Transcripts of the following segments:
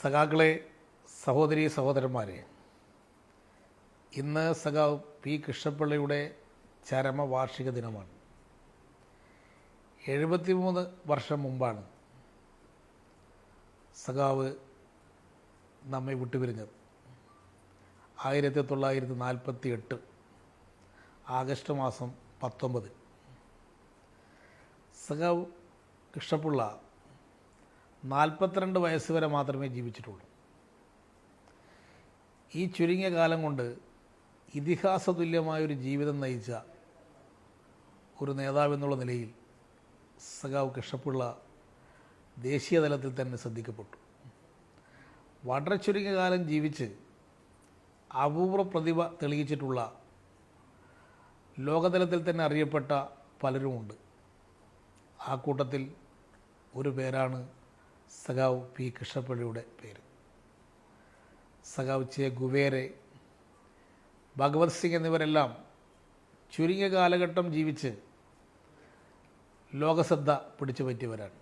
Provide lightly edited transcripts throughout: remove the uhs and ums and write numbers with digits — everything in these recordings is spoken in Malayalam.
സഖാക്കളെ, സഹോദരീ സഹോദരന്മാരെ, ഇന്ന് സഖാവ് പി കൃഷ്ണപിള്ളയുടെ ചരമവാർഷിക ദിനമാണ്. 73 വർഷം മുമ്പാണ് സഖാവ് നമ്മെ വിട്ടുപിരിഞ്ഞത്. 1948 ആഗസ്റ്റ് മാസം 19. സഖാവ് കൃഷ്ണപിള്ള 42 വയസ്സ് വരെ മാത്രമേ ജീവിച്ചിട്ടുള്ളൂ. ഈ ചുരുങ്ങിയ കാലം കൊണ്ട് ഇതിഹാസതുല്യമായൊരു ജീവിതം നയിച്ച ഒരു നേതാവെന്നുള്ള നിലയിൽ സഖാവ് കൃഷ്ണപിള്ള ദേശീയ തലത്തിൽ തന്നെ ശ്രദ്ധിക്കപ്പെട്ടു. വളരെ ചുരുങ്ങിയ കാലം ജീവിച്ച് അപൂർവ പ്രതിഭ തെളിയിച്ചിട്ടുള്ള, ലോകതലത്തിൽ തന്നെ അറിയപ്പെട്ട പലരുമുണ്ട്. ആ കൂട്ടത്തിൽ ഒരു പേരാണ് സഖാവ് പി കൃഷ്ണപിള്ളയുടെ പേര്. സഖാവ് ചെ ഗുവേരെ, ഭഗവത് സിംഗ് എന്നിവരെല്ലാം ചുരുങ്ങിയ കാലഘട്ടം ജീവിച്ച് ലോകശ്രദ്ധ പിടിച്ചു പറ്റിയവരാണ്.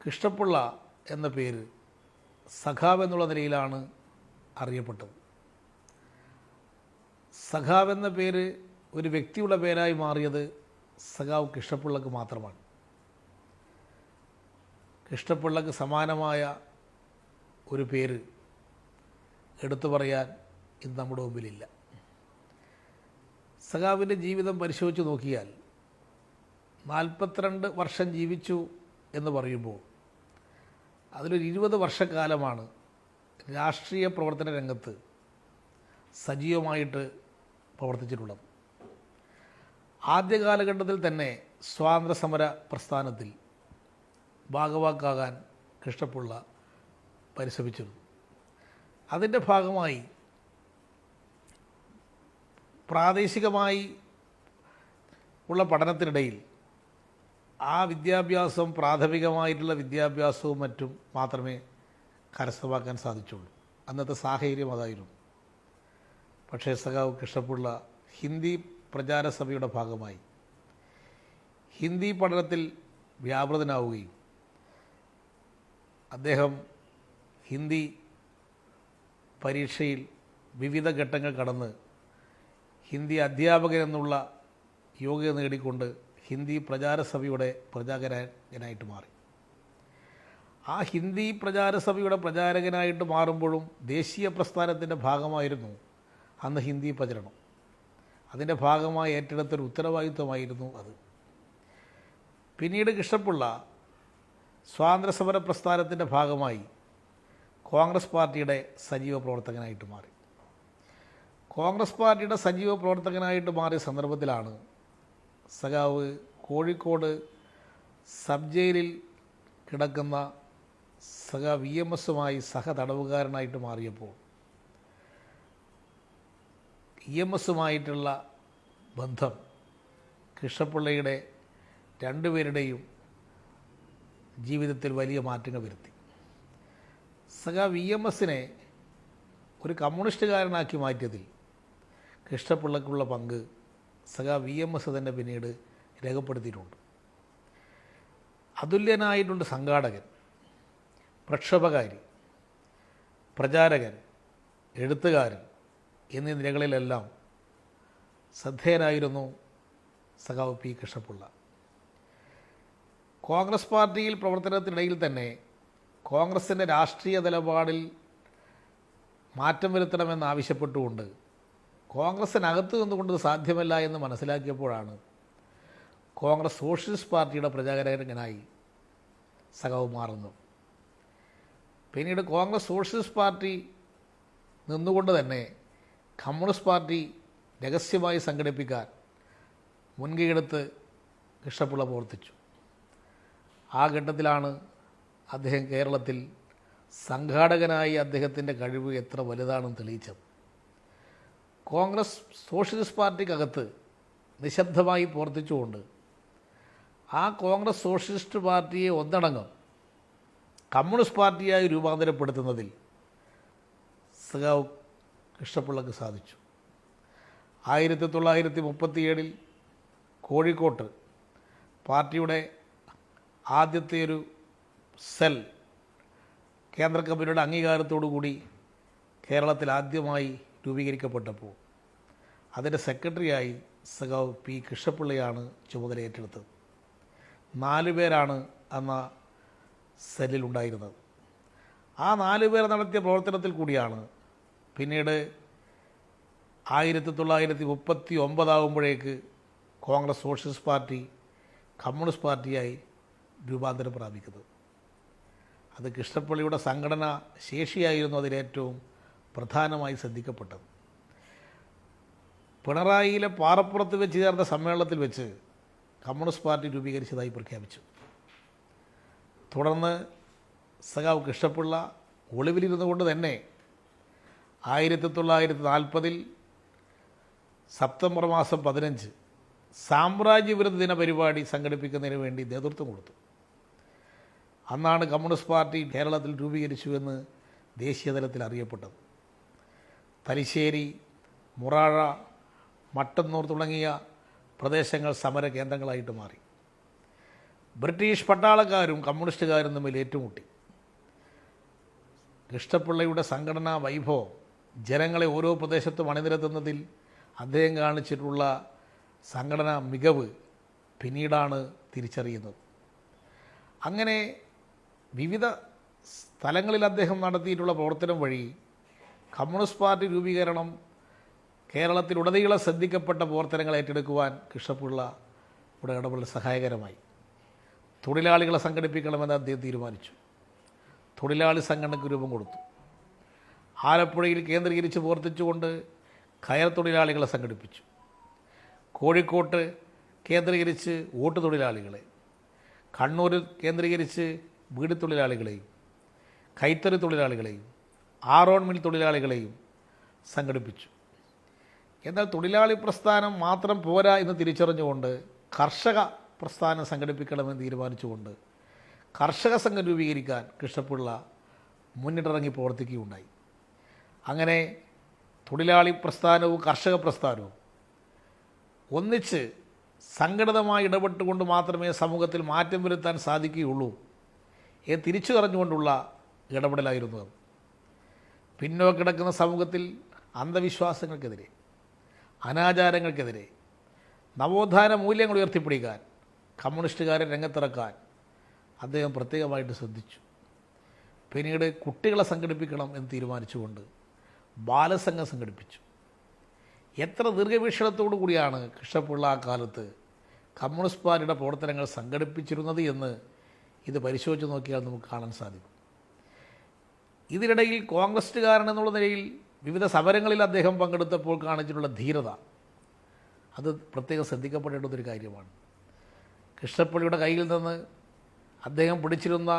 കൃഷ്ണപിള്ള എന്ന പേര് സഖാവ് എന്നുള്ള നിലയിലാണ് അറിയപ്പെട്ടത്. സഖാവ് എന്ന പേര് ഒരു വ്യക്തിയുടെ പേരായി മാറിയത് സഖാവ് കൃഷ്ണപിള്ളക്ക് മാത്രമാണ്. കൃഷ്ണപിള്ളക്ക് സമാനമായ ഒരു പേര് എടുത്തു പറയാൻ ഇന്ന് നമ്മുടെ മുമ്പിലില്ല. സഖാവിൻ്റെ ജീവിതം പരിശോധിച്ച് നോക്കിയാൽ 42 വർഷം ജീവിച്ചു എന്ന് പറയുമ്പോൾ അതിലൊരു 20 വർഷക്കാലമാണ് രാഷ്ട്രീയ പ്രവർത്തന രംഗത്ത് സജീവമായിട്ട് പ്രവർത്തിച്ചിട്ടുള്ളത്. ആദ്യ കാലഘട്ടത്തിൽ തന്നെ സ്വാതന്ത്ര്യ സമര പ്രസ്ഥാനത്തിൽ ഭാഗവാക്കാകാൻ കൃഷ്ണപിള്ള പരിശ്രമിച്ചിരുന്നു. അതിൻ്റെ ഭാഗമായി പ്രാദേശികമായി ഉള്ള പഠനത്തിനിടയിൽ ആ വിദ്യാഭ്യാസം, പ്രാഥമികമായിട്ടുള്ള വിദ്യാഭ്യാസവും മറ്റും മാത്രമേ കരസ്ഥമാക്കാൻ സാധിച്ചുള്ളൂ. അന്നത്തെ സാഹചര്യം അതായിരുന്നു. പക്ഷേ സഖാവ് കൃഷ്ണപിള്ള ഹിന്ദി പ്രചാര സഭയുടെ ഭാഗമായി ഹിന്ദി പഠനത്തിൽ വ്യാപൃതനാവുകയും അദ്ദേഹം ഹിന്ദി പരീക്ഷയിൽ വിവിധ ഘട്ടങ്ങൾ കടന്ന് ഹിന്ദി അധ്യാപകൻ എന്നുള്ള യോഗ്യത നേടിക്കൊണ്ട് ഹിന്ദി പ്രചാരസഭയുടെ പ്രചാരകനായിട്ട് മാറി. ആ ഹിന്ദി പ്രചാരസഭയുടെ പ്രചാരകനായിട്ട് മാറുമ്പോഴും ദേശീയ പ്രസ്ഥാനത്തിൻ്റെ ഭാഗമായിരുന്നു അന്ന് ഹിന്ദി പ്രചരണം. അതിൻ്റെ ഭാഗമായി ഏറ്റെടുത്തൊരു ഉത്തരവാദിത്വമായിരുന്നു അത്. പിന്നീട് കൃഷ്ണപിള്ള സ്വാതന്ത്ര്യസമര പ്രസ്ഥാനത്തിൻ്റെ ഭാഗമായി കോൺഗ്രസ് പാർട്ടിയുടെ സജീവ പ്രവർത്തകനായിട്ട് മാറി. കോൺഗ്രസ് പാർട്ടിയുടെ സജീവ പ്രവർത്തകനായിട്ട് മാറിയ സന്ദർഭത്തിലാണ് സഖാവ് കോഴിക്കോട് സബ് ജയിലിൽ കിടക്കുന്ന സഖാവ് EMSുമായി സഹതടവുകാരനായിട്ട് മാറിയപ്പോൾ EMSുമായിട്ടുള്ള ബന്ധം കൃഷ്ണപിള്ളയുടെ രണ്ടുപേരുടെയും ജീവിതത്തിൽ വലിയ മാറ്റങ്ങൾ വരുത്തി. സഖാവ് EMSനെ ഒരു കമ്മ്യൂണിസ്റ്റുകാരനാക്കി മാറ്റിയതിൽ കൃഷ്ണപിള്ളക്കുള്ള പങ്ക് സഖാവ് EMS തന്നെ പിന്നീട് രേഖപ്പെടുത്തിയിട്ടുണ്ട്. അതുല്യനായിട്ടുണ്ട് സംഘാടകൻ, പ്രക്ഷോഭകാരി, പ്രചാരകൻ, എഴുത്തുകാരൻ എന്നീ നിലകളിലെല്ലാം ശ്രദ്ധേയനായിരുന്നു സഖാവ് പി കൃഷ്ണപിള്ള. കോൺഗ്രസ് പാർട്ടിയിൽ പ്രവർത്തനത്തിനിടയിൽ തന്നെ കോൺഗ്രസിൻ്റെ രാഷ്ട്രീയ നിലപാടിൽ മാറ്റം വരുത്തണമെന്നാവശ്യപ്പെട്ടുകൊണ്ട് കോൺഗ്രസിനകത്ത് നിന്നുകൊണ്ട് സാധ്യമല്ല എന്ന് മനസ്സിലാക്കിയപ്പോഴാണ് കോൺഗ്രസ് സോഷ്യലിസ്റ്റ് പാർട്ടിയുടെ പ്രചാരകനായി സഖാവ് മാറുന്നത്. പിന്നീട് കോൺഗ്രസ് സോഷ്യലിസ്റ്റ് പാർട്ടി നിന്നുകൊണ്ട് തന്നെ കമ്മ്യൂണിസ്റ്റ് പാർട്ടി രഹസ്യമായി സംഘടിപ്പിക്കാൻ മുൻകൈയെടുത്ത് കൃഷ്ണപിള്ള പ്രവർത്തിച്ചു. ആ ഘട്ടത്തിലാണ് അദ്ദേഹം കേരളത്തിൽ സംഘാടകനായി അദ്ദേഹത്തിൻ്റെ കഴിവ് എത്ര വലുതാണെന്ന് തെളിയിച്ചത്. കോൺഗ്രസ് സോഷ്യലിസ്റ്റ് പാർട്ടിക്കകത്ത് നിശബ്ദമായി പ്രവർത്തിച്ചുകൊണ്ട് ആ കോൺഗ്രസ് സോഷ്യലിസ്റ്റ് പാർട്ടിയെ ഒന്നടങ്കം കമ്മ്യൂണിസ്റ്റ് പാർട്ടിയായി രൂപാന്തരപ്പെടുത്തുന്നതിൽ സഖാവ് കൃഷ്ണപിള്ളക്ക് സാധിച്ചു. 1937 കോഴിക്കോട്ട് പാർട്ടിയുടെ ആദ്യത്തെ ഒരു സെൽ കേന്ദ്ര കമ്മിറ്റിയുടെ അംഗീകാരത്തോടു കൂടി കേരളത്തിൽ ആദ്യമായി രൂപീകരിക്കപ്പെട്ടപ്പോൾ അതിൻ്റെ സെക്രട്ടറിയായി സഖാവ് പി കൃഷ്ണപിള്ളയാണ് ചുമതല ഏറ്റെടുത്തത്. 4 പേരാണ് അന്ന് സെല്ലിലുണ്ടായിരുന്നത്. ആ 4 പേർ നടത്തിയ പ്രവർത്തനത്തിൽ കൂടിയാണ് പിന്നീട് 1939 ആകുമ്പോഴേക്ക് കോൺഗ്രസ് സോഷ്യലിസ്റ്റ് പാർട്ടി കമ്മ്യൂണിസ്റ്റ് പാർട്ടിയായി രൂപാന്തരം പ്രാപിക്കുന്നത്. അത് കൃഷ്ണപിള്ളിയുടെ സംഘടനാ ശേഷിയായിരുന്നു അതിലേറ്റവും പ്രധാനമായി ശ്രദ്ധിക്കപ്പെട്ടത്. പിണറായിയിലെ പാറപ്പുറത്ത് വെച്ച് ചേർന്ന സമ്മേളനത്തിൽ വെച്ച് കമ്മ്യൂണിസ്റ്റ് പാർട്ടി രൂപീകരിച്ചതായി പ്രഖ്യാപിച്ചു. തുടർന്ന് സഖാവ് കൃഷ്ണപിള്ള ഒളിവിലിരുന്നു കൊണ്ട് തന്നെ 1940 സെപ്റ്റംബർ മാസം 15 സാമ്രാജ്യവിരുദ്ധ ദിന പരിപാടി സംഘടിപ്പിക്കുന്നതിന് വേണ്ടി നേതൃത്വം കൊടുത്തു. അന്നാണ് കമ്മ്യൂണിസ്റ്റ് പാർട്ടി കേരളത്തിൽ രൂപീകരിച്ചുവെന്ന് ദേശീയതലത്തിൽ അറിയപ്പെട്ടത്. തലശ്ശേരി, മുറാഴ, മട്ടന്നൂർ തുടങ്ങിയ പ്രദേശങ്ങൾ സമര കേന്ദ്രങ്ങളായിട്ട് മാറി. ബ്രിട്ടീഷ് പട്ടാളക്കാരും കമ്മ്യൂണിസ്റ്റുകാരും തമ്മിൽ ഏറ്റുമുട്ടി. കൃഷ്ണപിള്ളയുടെ സംഘടനാ വൈഭവം, ജനങ്ങളെ ഓരോ പ്രദേശത്തും അണിനിരത്തുന്നതിൽ അദ്ദേഹം കാണിച്ചിട്ടുള്ള സംഘടനാ മികവ് പിന്നീടാണ് തിരിച്ചറിയുന്നത്. അങ്ങനെ വിവിധ സ്ഥലങ്ങളിൽ അദ്ദേഹം നടത്തിയിട്ടുള്ള പ്രവർത്തനം വഴി കമ്മ്യൂണിസ്റ്റ് പാർട്ടി രൂപീകരണം കേരളത്തിലുടനീളം ശ്രദ്ധിക്കപ്പെട്ട പ്രവർത്തനങ്ങൾ ഏറ്റെടുക്കുവാൻ കൃഷ്ണപിള്ളയുടെ ഇടപെടൽ സഹായകരമായി. തൊഴിലാളികളെ സംഘടിപ്പിക്കണമെന്ന് അദ്ദേഹം തീരുമാനിച്ചു. തൊഴിലാളി സംഘടനയ്ക്ക് രൂപം കൊടുത്തു. ആലപ്പുഴയിൽ കേന്ദ്രീകരിച്ച് പ്രവർത്തിച്ചുകൊണ്ട് കയർ തൊഴിലാളികളെ സംഘടിപ്പിച്ചു. കോഴിക്കോട്ട് കേന്ദ്രീകരിച്ച് ഓട്ട് തൊഴിലാളികളെ, കണ്ണൂർ കേന്ദ്രീകരിച്ച് വീട് തൊഴിലാളികളെയും കൈത്തറി തൊഴിലാളികളെയും ആറോൺ മിൽ തൊഴിലാളികളെയും സംഘടിപ്പിച്ചു. എന്നാൽ തൊഴിലാളി പ്രസ്ഥാനം മാത്രം പോരാ എന്ന് തിരിച്ചറിഞ്ഞുകൊണ്ട് കർഷക പ്രസ്ഥാനം സംഘടിപ്പിക്കണമെന്ന് തീരുമാനിച്ചുകൊണ്ട് കർഷക സംഘം രൂപീകരിക്കാൻ കൃഷ്ണപിള്ള മുന്നിട്ടിറങ്ങി പ്രവർത്തിക്കുകയുണ്ടായി. അങ്ങനെ തൊഴിലാളി പ്രസ്ഥാനവും കർഷക പ്രസ്ഥാനവും ഒന്നിച്ച് സംഘടിതമായി ഇടപെട്ടുകൊണ്ട് മാത്രമേ സമൂഹത്തിൽ മാറ്റം വരുത്താൻ സാധിക്കുകയുള്ളൂ എന്ന് തിരിച്ചു പറഞ്ഞുകൊണ്ടുള്ള ഇടപെടലായിരുന്നു അത്. പിന്നോക്കിടക്കുന്ന സമൂഹത്തിൽ അന്ധവിശ്വാസങ്ങൾക്കെതിരെ, അനാചാരങ്ങൾക്കെതിരെ നവോത്ഥാന മൂല്യങ്ങൾ ഉയർത്തിപ്പിടിക്കാൻ കമ്മ്യൂണിസ്റ്റുകാരെ രംഗത്തിറക്കാൻ അദ്ദേഹം പ്രത്യേകമായിട്ട് ശ്രദ്ധിച്ചു. പിന്നീട് കുട്ടികളെ സംഘടിപ്പിക്കണം എന്ന് തീരുമാനിച്ചുകൊണ്ട് ബാലസംഘം സംഘടിപ്പിച്ചു. എത്ര ദീർഘവീക്ഷണത്തോടു കൂടിയാണ് കൃഷ്ണപിള്ള ആ കാലത്ത് കമ്മ്യൂണിസ്റ്റ് പാർട്ടിയുടെ പ്രവർത്തനങ്ങൾ സംഘടിപ്പിച്ചിരുന്നത് എന്ന് ഇത് പരിശോധിച്ച് നോക്കിയാൽ നമുക്ക് കാണാൻ സാധിക്കും. ഇതിനിടയിൽ കോൺഗ്രസ്സുകാരൻ എന്നുള്ള നിലയിൽ വിവിധ സമരങ്ങളിൽ അദ്ദേഹം പങ്കെടുത്തപ്പോൾ കാണിച്ചിട്ടുള്ള ധീരത അത് പ്രത്യേകം ശ്രദ്ധിക്കപ്പെടേണ്ടുന്നൊരു കാര്യമാണ്. കൃഷ്ണപിള്ളയുടെ കയ്യിൽ നിന്ന് അദ്ദേഹം പിടിച്ചിരുന്ന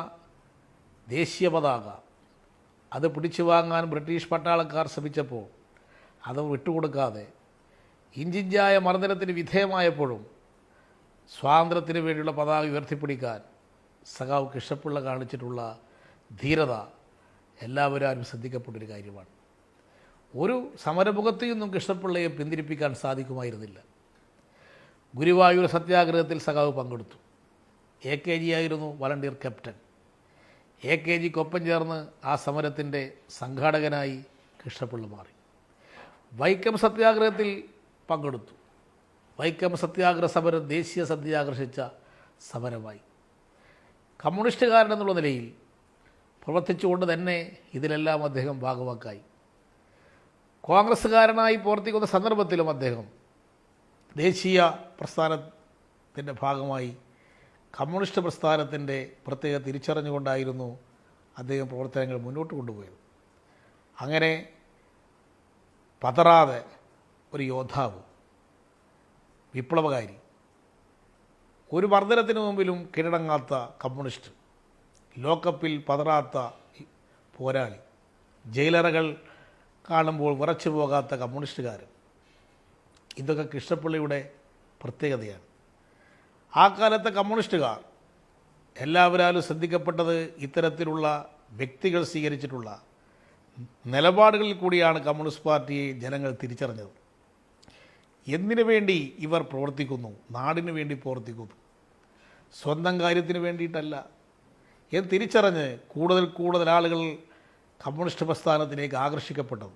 ദേശീയ പതാക അത് പിടിച്ചു വാങ്ങാൻ ബ്രിട്ടീഷ് പട്ടാളക്കാർ ശ്രമിച്ചപ്പോൾ അത് വിട്ടുകൊടുക്കാതെ ഇഞ്ചിഞ്ചായ മർദ്ദനത്തിന് വിധേയമായപ്പോഴും സ്വാതന്ത്ര്യത്തിന് വേണ്ടിയുള്ള പതാക ഉയർത്തിപ്പിടിക്കാൻ സഖാവ് കൃഷ്ണപിള്ള കാണിച്ചിട്ടുള്ള ധീരത എല്ലാവരും ശ്രദ്ധിക്കപ്പെട്ടൊരു കാര്യമാണ്. ഒരു സമരമുഖത്തു നിന്നും കൃഷ്ണപിള്ളയെ പിന്തിരിപ്പിക്കാൻ സാധിക്കുമായിരുന്നില്ല. ഗുരുവായൂർ സത്യാഗ്രഹത്തിൽ സഖാവ് പങ്കെടുത്തു. AKG ആയിരുന്നു വളണ്ടിയർ ക്യാപ്റ്റൻ. AKGക്കൊപ്പം ചേർന്ന് ആ സമരത്തിൻ്റെ സംഘാടകനായി കൃഷ്ണപിള്ള മാറി. വൈക്കം സത്യാഗ്രഹത്തിൽ പങ്കെടുത്തു. വൈക്കം സത്യാഗ്രഹ സമരം ദേശീയ ശ്രദ്ധ ആകർഷിച്ച സമരമായി. കമ്മ്യൂണിസ്റ്റുകാരനെന്നുള്ള നിലയിൽ പ്രവർത്തിച്ചുകൊണ്ട് തന്നെ ഇതിലെല്ലാം അദ്ദേഹം ഭാഗവാക്കായി. കോൺഗ്രസ്സുകാരനായി പ്രവർത്തിക്കുന്ന സന്ദർഭത്തിലും അദ്ദേഹം ദേശീയ പ്രസ്ഥാനത്തിൻ്റെ ഭാഗമായി കമ്മ്യൂണിസ്റ്റ് പ്രസ്ഥാനത്തിൻ്റെ പ്രത്യേക തിരിച്ചറിഞ്ഞുകൊണ്ടായിരുന്നു അദ്ദേഹം പ്രവർത്തനങ്ങൾ മുന്നോട്ട് കൊണ്ടുപോയത്. അങ്ങനെ പതറാതെ ഒരു യോദ്ധാവ്, വിപ്ലവകാരി, ഒരു മർദ്ദനത്തിന് മുമ്പിലും കീഴടങ്ങാത്ത കമ്മ്യൂണിസ്റ്റ്, ലോക്കപ്പിൽ പതറാത്ത പോരാളി, ജയിലറകൾ കാണുമ്പോൾ വിറച്ചു പോകാത്ത കമ്മ്യൂണിസ്റ്റുകാരൻ, ഇതൊക്കെ കൃഷ്ണപിള്ളയുടെ പ്രത്യേകതയാണ്. ആ കാലത്തെ കമ്മ്യൂണിസ്റ്റുകാർ എല്ലാവരും ശ്രദ്ധിക്കപ്പെട്ടത് ഇത്തരത്തിലുള്ള വ്യക്തികൾ സ്വീകരിച്ചിട്ടുള്ള നിലപാടുകളിൽ കൂടിയാണ് കമ്മ്യൂണിസ്റ്റ് പാർട്ടിയെ ജനങ്ങൾ തിരിച്ചറിഞ്ഞത്. എന്തിനു വേണ്ടി ഇവർ പ്രവർത്തിക്കുന്നു? നാടിനു വേണ്ടി പ്രവർത്തിക്കുന്നു, സ്വന്തം കാര്യത്തിന് വേണ്ടിയിട്ടല്ല. എന്ന് തിരിച്ചറിഞ്ഞ് കൂടുതൽ കൂടുതൽ ആളുകൾ കമ്മ്യൂണിസ്റ്റ് പ്രസ്ഥാനത്തിലേക്ക് ആകർഷിക്കപ്പെട്ടത്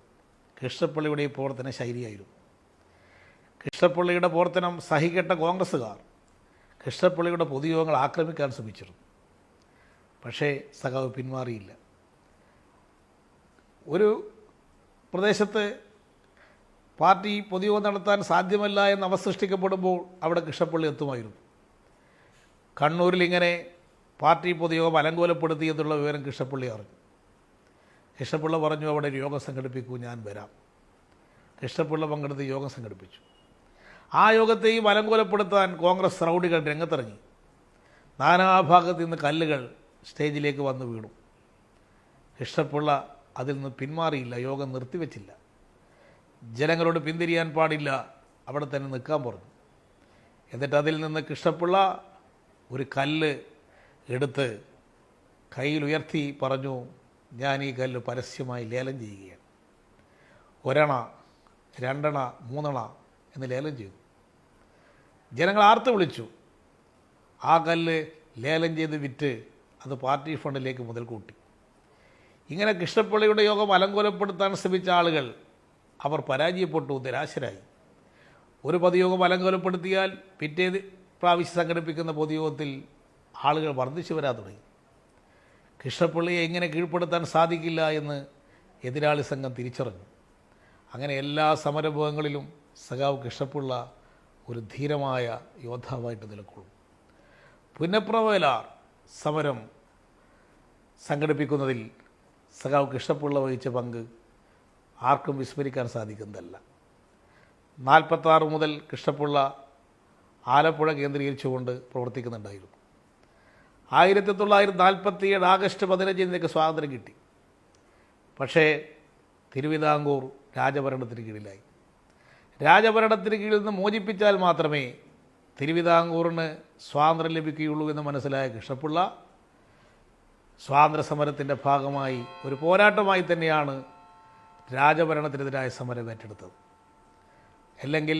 കൃഷ്ണപ്പിള്ളിയുടെ ഈ പ്രവർത്തന ശൈലിയായിരുന്നു. കൃഷ്ണപ്പിള്ളിയുടെ പ്രവർത്തനം സഹികെട്ട കോൺഗ്രസ്സുകാർ കൃഷ്ണപ്പിള്ളിയുടെ പൊതുയോഗങ്ങൾ ആക്രമിക്കാൻ ശ്രമിച്ചിരുന്നു. പക്ഷേ സഖാവ് പിന്മാറിയില്ല. ഒരു പ്രദേശത്ത് പാർട്ടി പൊതുയോഗം നടത്താൻ സാധ്യമല്ല എന്ന് അവസ്ഥ സൃഷ്ടിക്കപ്പെടുമ്പോൾ അവിടെ കൃഷ്ണപ്പിള്ളി എത്തുമായിരുന്നു. കണ്ണൂരിൽ ഇങ്ങനെ പാർട്ടി പൊതുയോഗം അലങ്കോലപ്പെടുത്തി എന്നുള്ള വിവരം കൃഷ്ണപ്പിള്ളി അറിഞ്ഞു. കൃഷ്ണപ്പിള്ള പറഞ്ഞു, അവിടെ ഒരു യോഗം സംഘടിപ്പിക്കൂ, ഞാൻ വരാം. കൃഷ്ണപ്പിള്ള പങ്കെടുത്ത് യോഗം സംഘടിപ്പിച്ചു. ആ യോഗത്തെയും അലങ്കോലപ്പെടുത്താൻ കോൺഗ്രസ് റൗഡികൾ രംഗത്തിറങ്ങി. നാനാഭാഗത്തു നിന്ന് കല്ലുകൾ സ്റ്റേജിലേക്ക് വന്ന് വീണു. കൃഷ്ണപ്പിള്ള അതിൽ നിന്ന് പിന്മാറിയില്ല, യോഗം നിർത്തിവെച്ചില്ല. ജനങ്ങളോട് പിന്തിരിയാൻ പാടില്ല, അവിടെ തന്നെ നിൽക്കാൻ പറഞ്ഞു. എന്നിട്ട് അതിൽ നിന്ന് കൃഷ്ണപ്പിള്ള ഒരു കല്ല് എടുത്ത് കയ്യിലുയർത്തി പറഞ്ഞു, ഞാൻ ഈ കല്ല് പരസ്യമായി ലേലം ചെയ്യുകയാണ്. 1 അണ 2 അണ 3 അണ എന്ന് ലേലം ചെയ്തു. ജനങ്ങൾ ആർത്ത് വിളിച്ചു. ആ കല്ല് ലേലം ചെയ്ത് വിറ്റ് അത് പാർട്ടി ഫണ്ടിലേക്ക് മുതൽ കൂട്ടി. ഇങ്ങനെ കൃഷ്ണപ്പിള്ളിയുടെ യോഗം അലങ്കോലപ്പെടുത്താൻ ശ്രമിച്ച ആളുകൾ അവർ പരാജയപ്പെട്ടു, നിരാശരായി. ഒരു പൊതുയോഗം അലങ്കോലപ്പെടുത്തിയാൽ പിറ്റേ പ്രാവശ്യം സംഘടിപ്പിക്കുന്ന പൊതുയോഗത്തിൽ ആളുകൾ വർദ്ധിച്ചു വരാൻ തുടങ്ങി. കൃഷ്ണപ്പിള്ളിയെ എങ്ങനെ കീഴ്പ്പെടുത്താൻ സാധിക്കില്ല എന്ന് എതിരാളി സംഘം തിരിച്ചറിഞ്ഞു. അങ്ങനെ എല്ലാ സമരമുഖങ്ങളിലും സഖാവ് കൃഷ്ണപ്പിള്ള ഒരു ധീരമായ യോദ്ധാവായിട്ട് നിലകൊള്ളും. പുന്നപ്രവയലാർ സമരം സംഘടിപ്പിക്കുന്നതിൽ സഖാവ് കൃഷ്ണപ്പിള്ള വഹിച്ച പങ്ക് ആർക്കും വിസ്മരിക്കാൻ സാധിക്കുന്നതല്ല. 46 മുതൽ കൃഷ്ണപ്പിള്ള ആലപ്പുഴ കേന്ദ്രീകരിച്ചുകൊണ്ട് പ്രവർത്തിക്കുന്നുണ്ടായിരുന്നു. 1947 ആഗസ്റ്റ് 15 സ്വാതന്ത്ര്യം കിട്ടി. പക്ഷേ തിരുവിതാംകൂർ രാജഭരണത്തിന് കീഴിലായി. രാജഭരണത്തിന് കീഴിൽ നിന്ന് മോചിപ്പിച്ചാൽ മാത്രമേ തിരുവിതാംകൂറിന് സ്വാതന്ത്ര്യം ലഭിക്കുകയുള്ളൂ എന്ന് മനസ്സിലായ കൃഷ്ണപ്പിള്ള സ്വാതന്ത്ര്യ സമരത്തിൻ്റെ ഭാഗമായി ഒരു പോരാട്ടമായി തന്നെയാണ് രാജഭരണത്തിനെതിരായ സമരം ഏറ്റെടുത്തത്. അല്ലെങ്കിൽ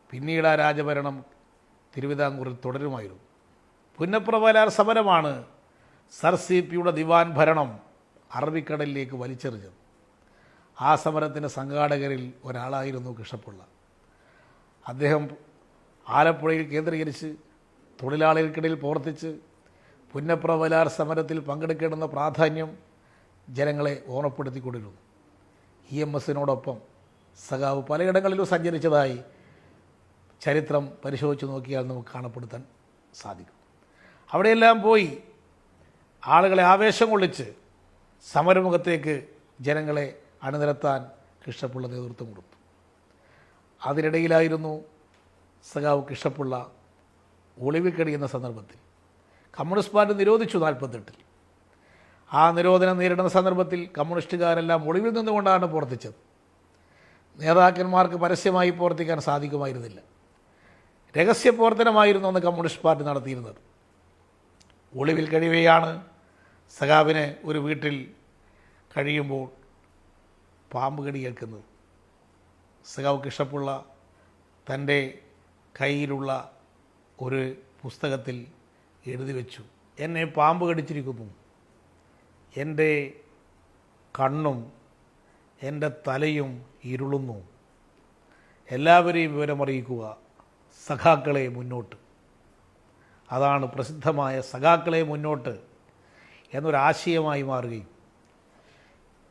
പിന്നീട് ആ രാജഭരണം തിരുവിതാംകൂറിൽ തുടരുമായിരുന്നു. പുന്നപ്രവയലാർ സമരമാണ് സർ CP-യുടെ ദിവാൻ ഭരണം അറബിക്കടലിലേക്ക് വലിച്ചെറിഞ്ഞത്. ആ സമരത്തിൻ്റെ സംഘാടകരിൽ ഒരാളായിരുന്നു കൃഷ്ണപ്പിള്ള. അദ്ദേഹം ആലപ്പുഴയിൽ കേന്ദ്രീകരിച്ച് തൊഴിലാളികൾക്കിടയിൽ പ്രവർത്തിച്ച് പുന്നപ്രവയലാർ സമരത്തിൽ പങ്കെടുക്കേണ്ടുന്ന പ്രാധാന്യം ജനങ്ങളെ ഓർമ്മപ്പെടുത്തിക്കൊണ്ടിരുന്നു. EMSനോടൊപ്പം സഖാവ് പലയിടങ്ങളിലും സഞ്ചരിച്ചതായി ചരിത്രം പരിശോധിച്ച് നോക്കിയാൽ നമുക്ക് കാണപ്പെടുത്താൻ സാധിക്കും. അവിടെയെല്ലാം പോയി ആളുകളെ ആവേശം കൊള്ളിച്ച് സമരമുഖത്തേക്ക് ജനങ്ങളെ അണിനിരത്താൻ കൃഷ്ണപ്പിള്ള നേതൃത്വം കൊടുത്തു. അതിനിടയിലായിരുന്നു സഖാവ് കൃഷ്ണപ്പിള്ള ഒളിവിൽ കഴിയുന്ന സന്ദർഭത്തിൽ കമ്മ്യൂണിസ്റ്റ് പാർട്ടി നിരോധിച്ചു 48-ൽ. ആ നിരോധനം നേരിടുന്ന സന്ദർഭത്തിൽ കമ്മ്യൂണിസ്റ്റുകാരെല്ലാം ഒളിവിൽ നിന്നുകൊണ്ടാണ് പ്രവർത്തിച്ചത്. നേതാക്കന്മാർക്ക് പരസ്യമായി പ്രവർത്തിക്കാൻ സാധിക്കുമായിരുന്നില്ല. രഹസ്യ പ്രവർത്തനമായിരുന്നു അന്ന് കമ്മ്യൂണിസ്റ്റ് പാർട്ടി നടത്തിയിരുന്നത്. ഒളിവിൽ കഴിയുകയാണ് സഖാവിന് ഒരു വീട്ടിൽ കഴിയുമ്പോൾ പാമ്പ് കടി കേൾക്കുന്നത്. സഖാവ് കൃഷ്ണപ്പിള്ള തൻ്റെ കയ്യിലുള്ള ഒരു പുസ്തകത്തിൽ എഴുതി വെച്ചു, എന്നെ പാമ്പ് കടിച്ചിരിക്കുന്നു, എൻ്റെ കണ്ണും എൻ്റെ തലയും ഇരുളുന്നു, എല്ലാവരെയും വിവരമറിയിക്കുക, സഖാക്കളെ മുന്നോട്ട്. അതാണ് പ്രസിദ്ധമായ സഖാക്കളെ മുന്നോട്ട് എന്നൊരാശയമായി മാറുകയും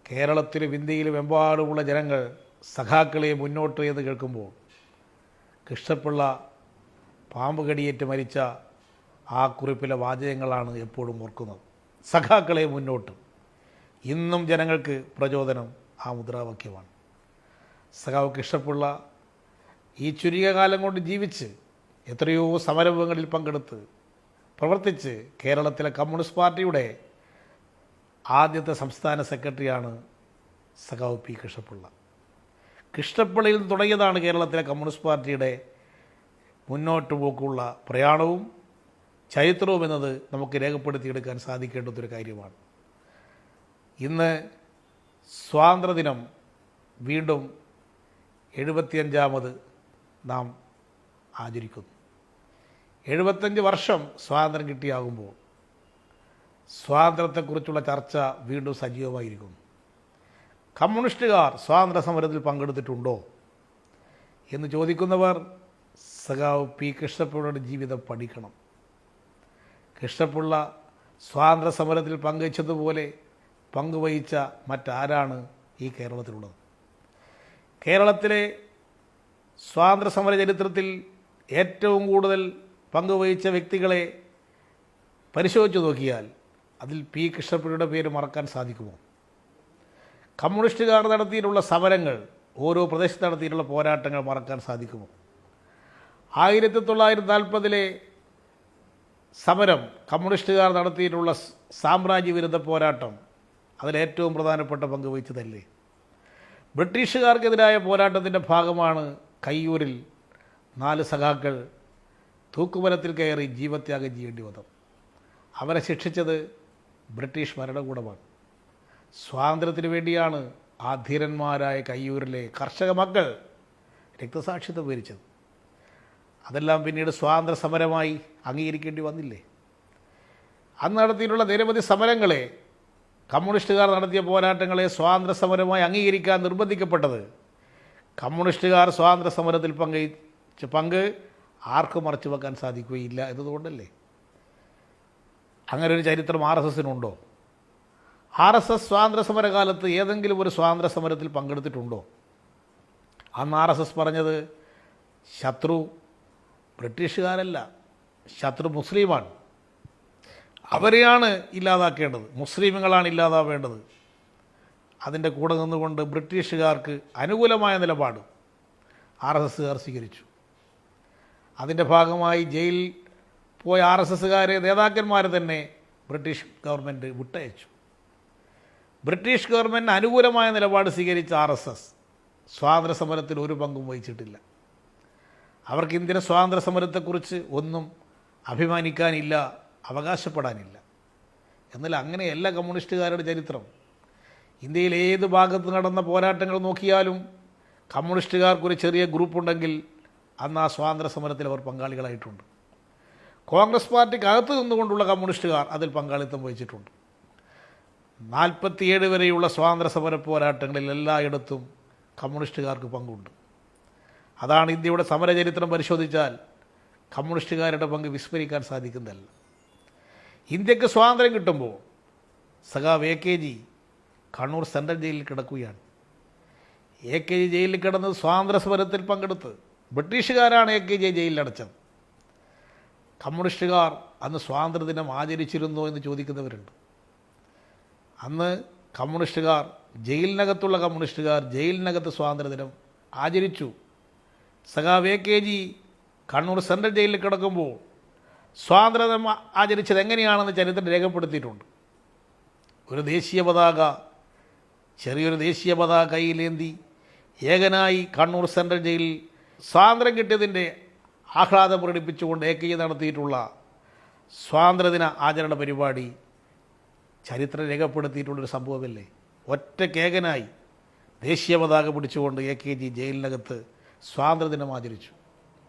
കേരളത്തിലും ഇന്ത്യയിലും എമ്പാടുമുള്ള ജനങ്ങൾ സഖാക്കളെ മുന്നോട്ട് എന്ന് കേൾക്കുമ്പോൾ കൃഷ്ണപ്പിള്ള പാമ്പ് കടിയേറ്റ് മരിച്ച ആ കുറിപ്പിലെ വാചകങ്ങളാണ് എപ്പോഴും ഓർക്കുന്നത്. സഖാക്കളെ മുന്നോട്ട്. ഇന്നും ജനങ്ങൾക്ക് പ്രചോദനം ആ മുദ്രാവാക്യമാണ്. സഖാവ് കൃഷ്ണപ്പിള്ള ഈ ചുരുങ്ങിയ കാലം കൊണ്ട് ജീവിച്ച് എത്രയോ സമരങ്ങളിൽ പങ്കെടുത്ത് പ്രവർത്തിച്ച് കേരളത്തിലെ കമ്മ്യൂണിസ്റ്റ് പാർട്ടിയുടെ ആദ്യത്തെ സംസ്ഥാന സെക്രട്ടറിയാണ് സഖാവ് പി കൃഷ്ണപ്പിള്ള. കൃഷ്ണപ്പിള്ളയിൽ നിന്ന് തുടങ്ങിയതാണ് കേരളത്തിലെ കമ്മ്യൂണിസ്റ്റ് പാർട്ടിയുടെ മുന്നോട്ട് പോക്കുള്ള പ്രയാണവും ചരിത്രവും എന്നത് നമുക്ക് രേഖപ്പെടുത്തിയെടുക്കാൻ സാധിക്കേണ്ടുന്നൊരു കാര്യമാണ്. ഇന്ന് സ്വാതന്ത്ര്യദിനം വീണ്ടും 75ാമത് നാം ആചരിക്കുന്നു. 75 വർഷം സ്വാതന്ത്ര്യം കിട്ടിയാകുമ്പോൾ സ്വാതന്ത്ര്യത്തെക്കുറിച്ചുള്ള ചർച്ച വീണ്ടും സജീവമായിരിക്കുന്നു. കമ്മ്യൂണിസ്റ്റുകാർ സ്വാതന്ത്ര്യ സമരത്തിൽ പങ്കെടുത്തിട്ടുണ്ടോ എന്ന് ചോദിക്കുന്നവർ സഖാവ് പി കൃഷ്ണപിള്ളയുടെ ജീവിതം പഠിക്കണം. കൃഷ്ണപിള്ള സ്വാതന്ത്ര്യ സമരത്തിൽ പങ്കുവച്ചതുപോലെ പങ്കുവഹിച്ച മറ്റാരാണ് ഈ കേരളത്തിലുള്ളത്? കേരളത്തിലെ സ്വാതന്ത്ര്യ സമര ചരിത്രത്തിൽ ഏറ്റവും കൂടുതൽ പങ്കുവഹിച്ച വ്യക്തികളെ പരിശോധിച്ച് നോക്കിയാൽ അതിൽ പി കൃഷ്ണപിള്ളയുടെ പേര് മറക്കാൻ സാധിക്കുമോ? കമ്മ്യൂണിസ്റ്റുകാർ നടത്തിയിട്ടുള്ള സമരങ്ങൾ, ഓരോ പ്രദേശത്ത് നടത്തിയിട്ടുള്ള പോരാട്ടങ്ങൾ മറക്കാൻ സാധിക്കുമോ? 1940 സമരം, കമ്മ്യൂണിസ്റ്റുകാർ നടത്തിയിട്ടുള്ള സാമ്രാജ്യവിരുദ്ധ പോരാട്ടം അതിലേറ്റവും പ്രധാനപ്പെട്ട പങ്ക് വഹിച്ചതല്ലേ? ബ്രിട്ടീഷുകാർക്കെതിരായ പോരാട്ടത്തിൻ്റെ ഭാഗമാണ് കയ്യൂരിൽ 4 സഖാക്കൾ തൂക്കുമരത്തിൽ കയറി ജീവത്യാഗം ചെയ്യേണ്ടി വന്നത്. അവരെ ശിക്ഷിച്ചത് ബ്രിട്ടീഷ് ഭരണകൂടമാണ്. സ്വാതന്ത്ര്യത്തിന് വേണ്ടിയാണ് ആ ധീരന്മാരായ കയ്യൂരിലെ കർഷക മക്കൾ രക്തസാക്ഷിത്വം വരിച്ചത്. അതെല്ലാം പിന്നീട് സ്വാതന്ത്ര്യ സമരമായി അംഗീകരിക്കേണ്ടി വന്നില്ലേ? അന്ന് നടത്തിയിട്ടുള്ള നിരവധി സമരങ്ങളെ, കമ്മ്യൂണിസ്റ്റുകാർ നടത്തിയ പോരാട്ടങ്ങളെ സ്വാതന്ത്ര്യ സമരമായി അംഗീകരിക്കാൻ നിർബന്ധിക്കപ്പെട്ടത് കമ്മ്യൂണിസ്റ്റുകാർ സ്വാതന്ത്ര്യ സമരത്തിൽ പങ്കുവച്ച പങ്ക് ആർക്കും മറച്ചു വെക്കാൻ സാധിക്കുകയില്ല എന്നതുകൊണ്ടല്ലേ? അങ്ങനെ ഒരു ചരിത്രം RSSനുണ്ടോ? RSS സ്വാതന്ത്ര്യ സമരകാലത്ത് ഏതെങ്കിലും ഒരു സ്വാതന്ത്ര്യ സമരത്തിൽ പങ്കെടുത്തിട്ടുണ്ടോ? അന്ന് RSS പറഞ്ഞത് ശത്രു ബ്രിട്ടീഷുകാരല്ല, ശത്രു മുസ്ലിമാണ്, അവരെയാണ് ഇല്ലാതാക്കേണ്ടത്, മുസ്ലിമുകളാണ് ഇല്ലാതാവേണ്ടത്. അതിൻ്റെ കൂടെ നിന്നുകൊണ്ട് ബ്രിട്ടീഷുകാർക്ക് അനുകൂലമായ നിലപാട് RSSകാർ സ്വീകരിച്ചു. അതിൻ്റെ ഭാഗമായി ജയിലിൽ പോയ RSSകാരെ, നേതാക്കന്മാരെ തന്നെ ബ്രിട്ടീഷ് ഗവൺമെൻറ് വിട്ടയച്ചു. ബ്രിട്ടീഷ് ഗവൺമെൻറ്റിന് അനുകൂലമായ നിലപാട് സ്വീകരിച്ച RSS സ്വാതന്ത്ര്യ സമരത്തിൽ ഒരു പങ്കും വഹിച്ചിട്ടില്ല. അവർക്ക് ഇന്ത്യൻ സ്വാതന്ത്ര്യ സമരത്തെക്കുറിച്ച് ഒന്നും അഭിമാനിക്കാനില്ല, അവകാശപ്പെടാനില്ല. എന്നാൽ അങ്ങനെയല്ല കമ്മ്യൂണിസ്റ്റുകാരുടെ ചരിത്രം. ഇന്ത്യയിൽ ഏത് ഭാഗത്ത് നടന്ന പോരാട്ടങ്ങൾ നോക്കിയാലും കമ്മ്യൂണിസ്റ്റുകാർക്കൊരു ചെറിയ ഗ്രൂപ്പുണ്ടെങ്കിൽ അന്ന് ആ സ്വാതന്ത്ര്യ സമരത്തിൽ അവർ പങ്കാളികളായിട്ടുണ്ട്. കോൺഗ്രസ് പാർട്ടിക്കകത്ത് നിന്നുകൊണ്ടുള്ള കമ്മ്യൂണിസ്റ്റുകാർ അതിൽ പങ്കാളിത്തം വഹിച്ചിട്ടുണ്ട്. 47 വരെയുള്ള സ്വാതന്ത്ര്യ സമര പോരാട്ടങ്ങളിൽ എല്ലായിടത്തും കമ്മ്യൂണിസ്റ്റുകാർക്ക് പങ്കുണ്ട്. അതാണ് ഇന്ത്യയുടെ സമരചരിത്രം പരിശോധിച്ചാൽ കമ്മ്യൂണിസ്റ്റുകാരുടെ പങ്ക് വിസ്മരിക്കാൻ സാധിക്കുന്നതല്ല. ഇന്ത്യക്ക് സ്വാതന്ത്ര്യം കിട്ടുമ്പോൾ സഖാവ് AKG കണ്ണൂർ സെൻട്രൽ ജയിലിൽ കിടക്കുകയാണ്. AKG ജയിലിൽ കിടന്നത് സ്വാതന്ത്ര്യ സമരത്തിൽ പങ്കെടുത്ത് ബ്രിട്ടീഷുകാരാണ് AKG ജയിലിലടച്ചത്. കമ്മ്യൂണിസ്റ്റുകാർ അന്ന് സ്വാതന്ത്ര്യദിനം ആചരിച്ചിരുന്നോ എന്ന് ചോദിക്കുന്നവരുണ്ട്. അന്ന് കമ്മ്യൂണിസ്റ്റുകാർ, ജയിലിനകത്തുള്ള കമ്മ്യൂണിസ്റ്റുകാർ ജയിലിനകത്ത് സ്വാതന്ത്ര്യദിനം ആചരിച്ചു. സഖാവ് AKG കണ്ണൂർ സെൻട്രൽ ജയിലിൽ കിടക്കുമ്പോൾ സ്വാതന്ത്ര്യദിനം ആചരിച്ചത് എങ്ങനെയാണെന്ന് ചരിത്രം രേഖപ്പെടുത്തിയിട്ടുണ്ട്. ഒരു ദേശീയ പതാക, ചെറിയൊരു ദേശീയ പതാക കയ്യിലേന്തി ഏകനായി കണ്ണൂർ സെൻട്രൽ ജയിലിൽ സ്വാതന്ത്ര്യം കിട്ടിയതിൻ്റെ ആഹ്ലാദം പ്രകടിപ്പിച്ചുകൊണ്ട് AKG നടത്തിയിട്ടുള്ള സ്വാതന്ത്ര്യദിന ആചരണ പരിപാടി ചരിത്രം രേഖപ്പെടുത്തിയിട്ടുള്ളൊരു സംഭവമല്ലേ? ഒറ്റക്കേകനായി ദേശീയ പതാക പിടിച്ചുകൊണ്ട് AKG ജയിലിനകത്ത് സ്വാതന്ത്ര്യദിനം ആചരിച്ചു.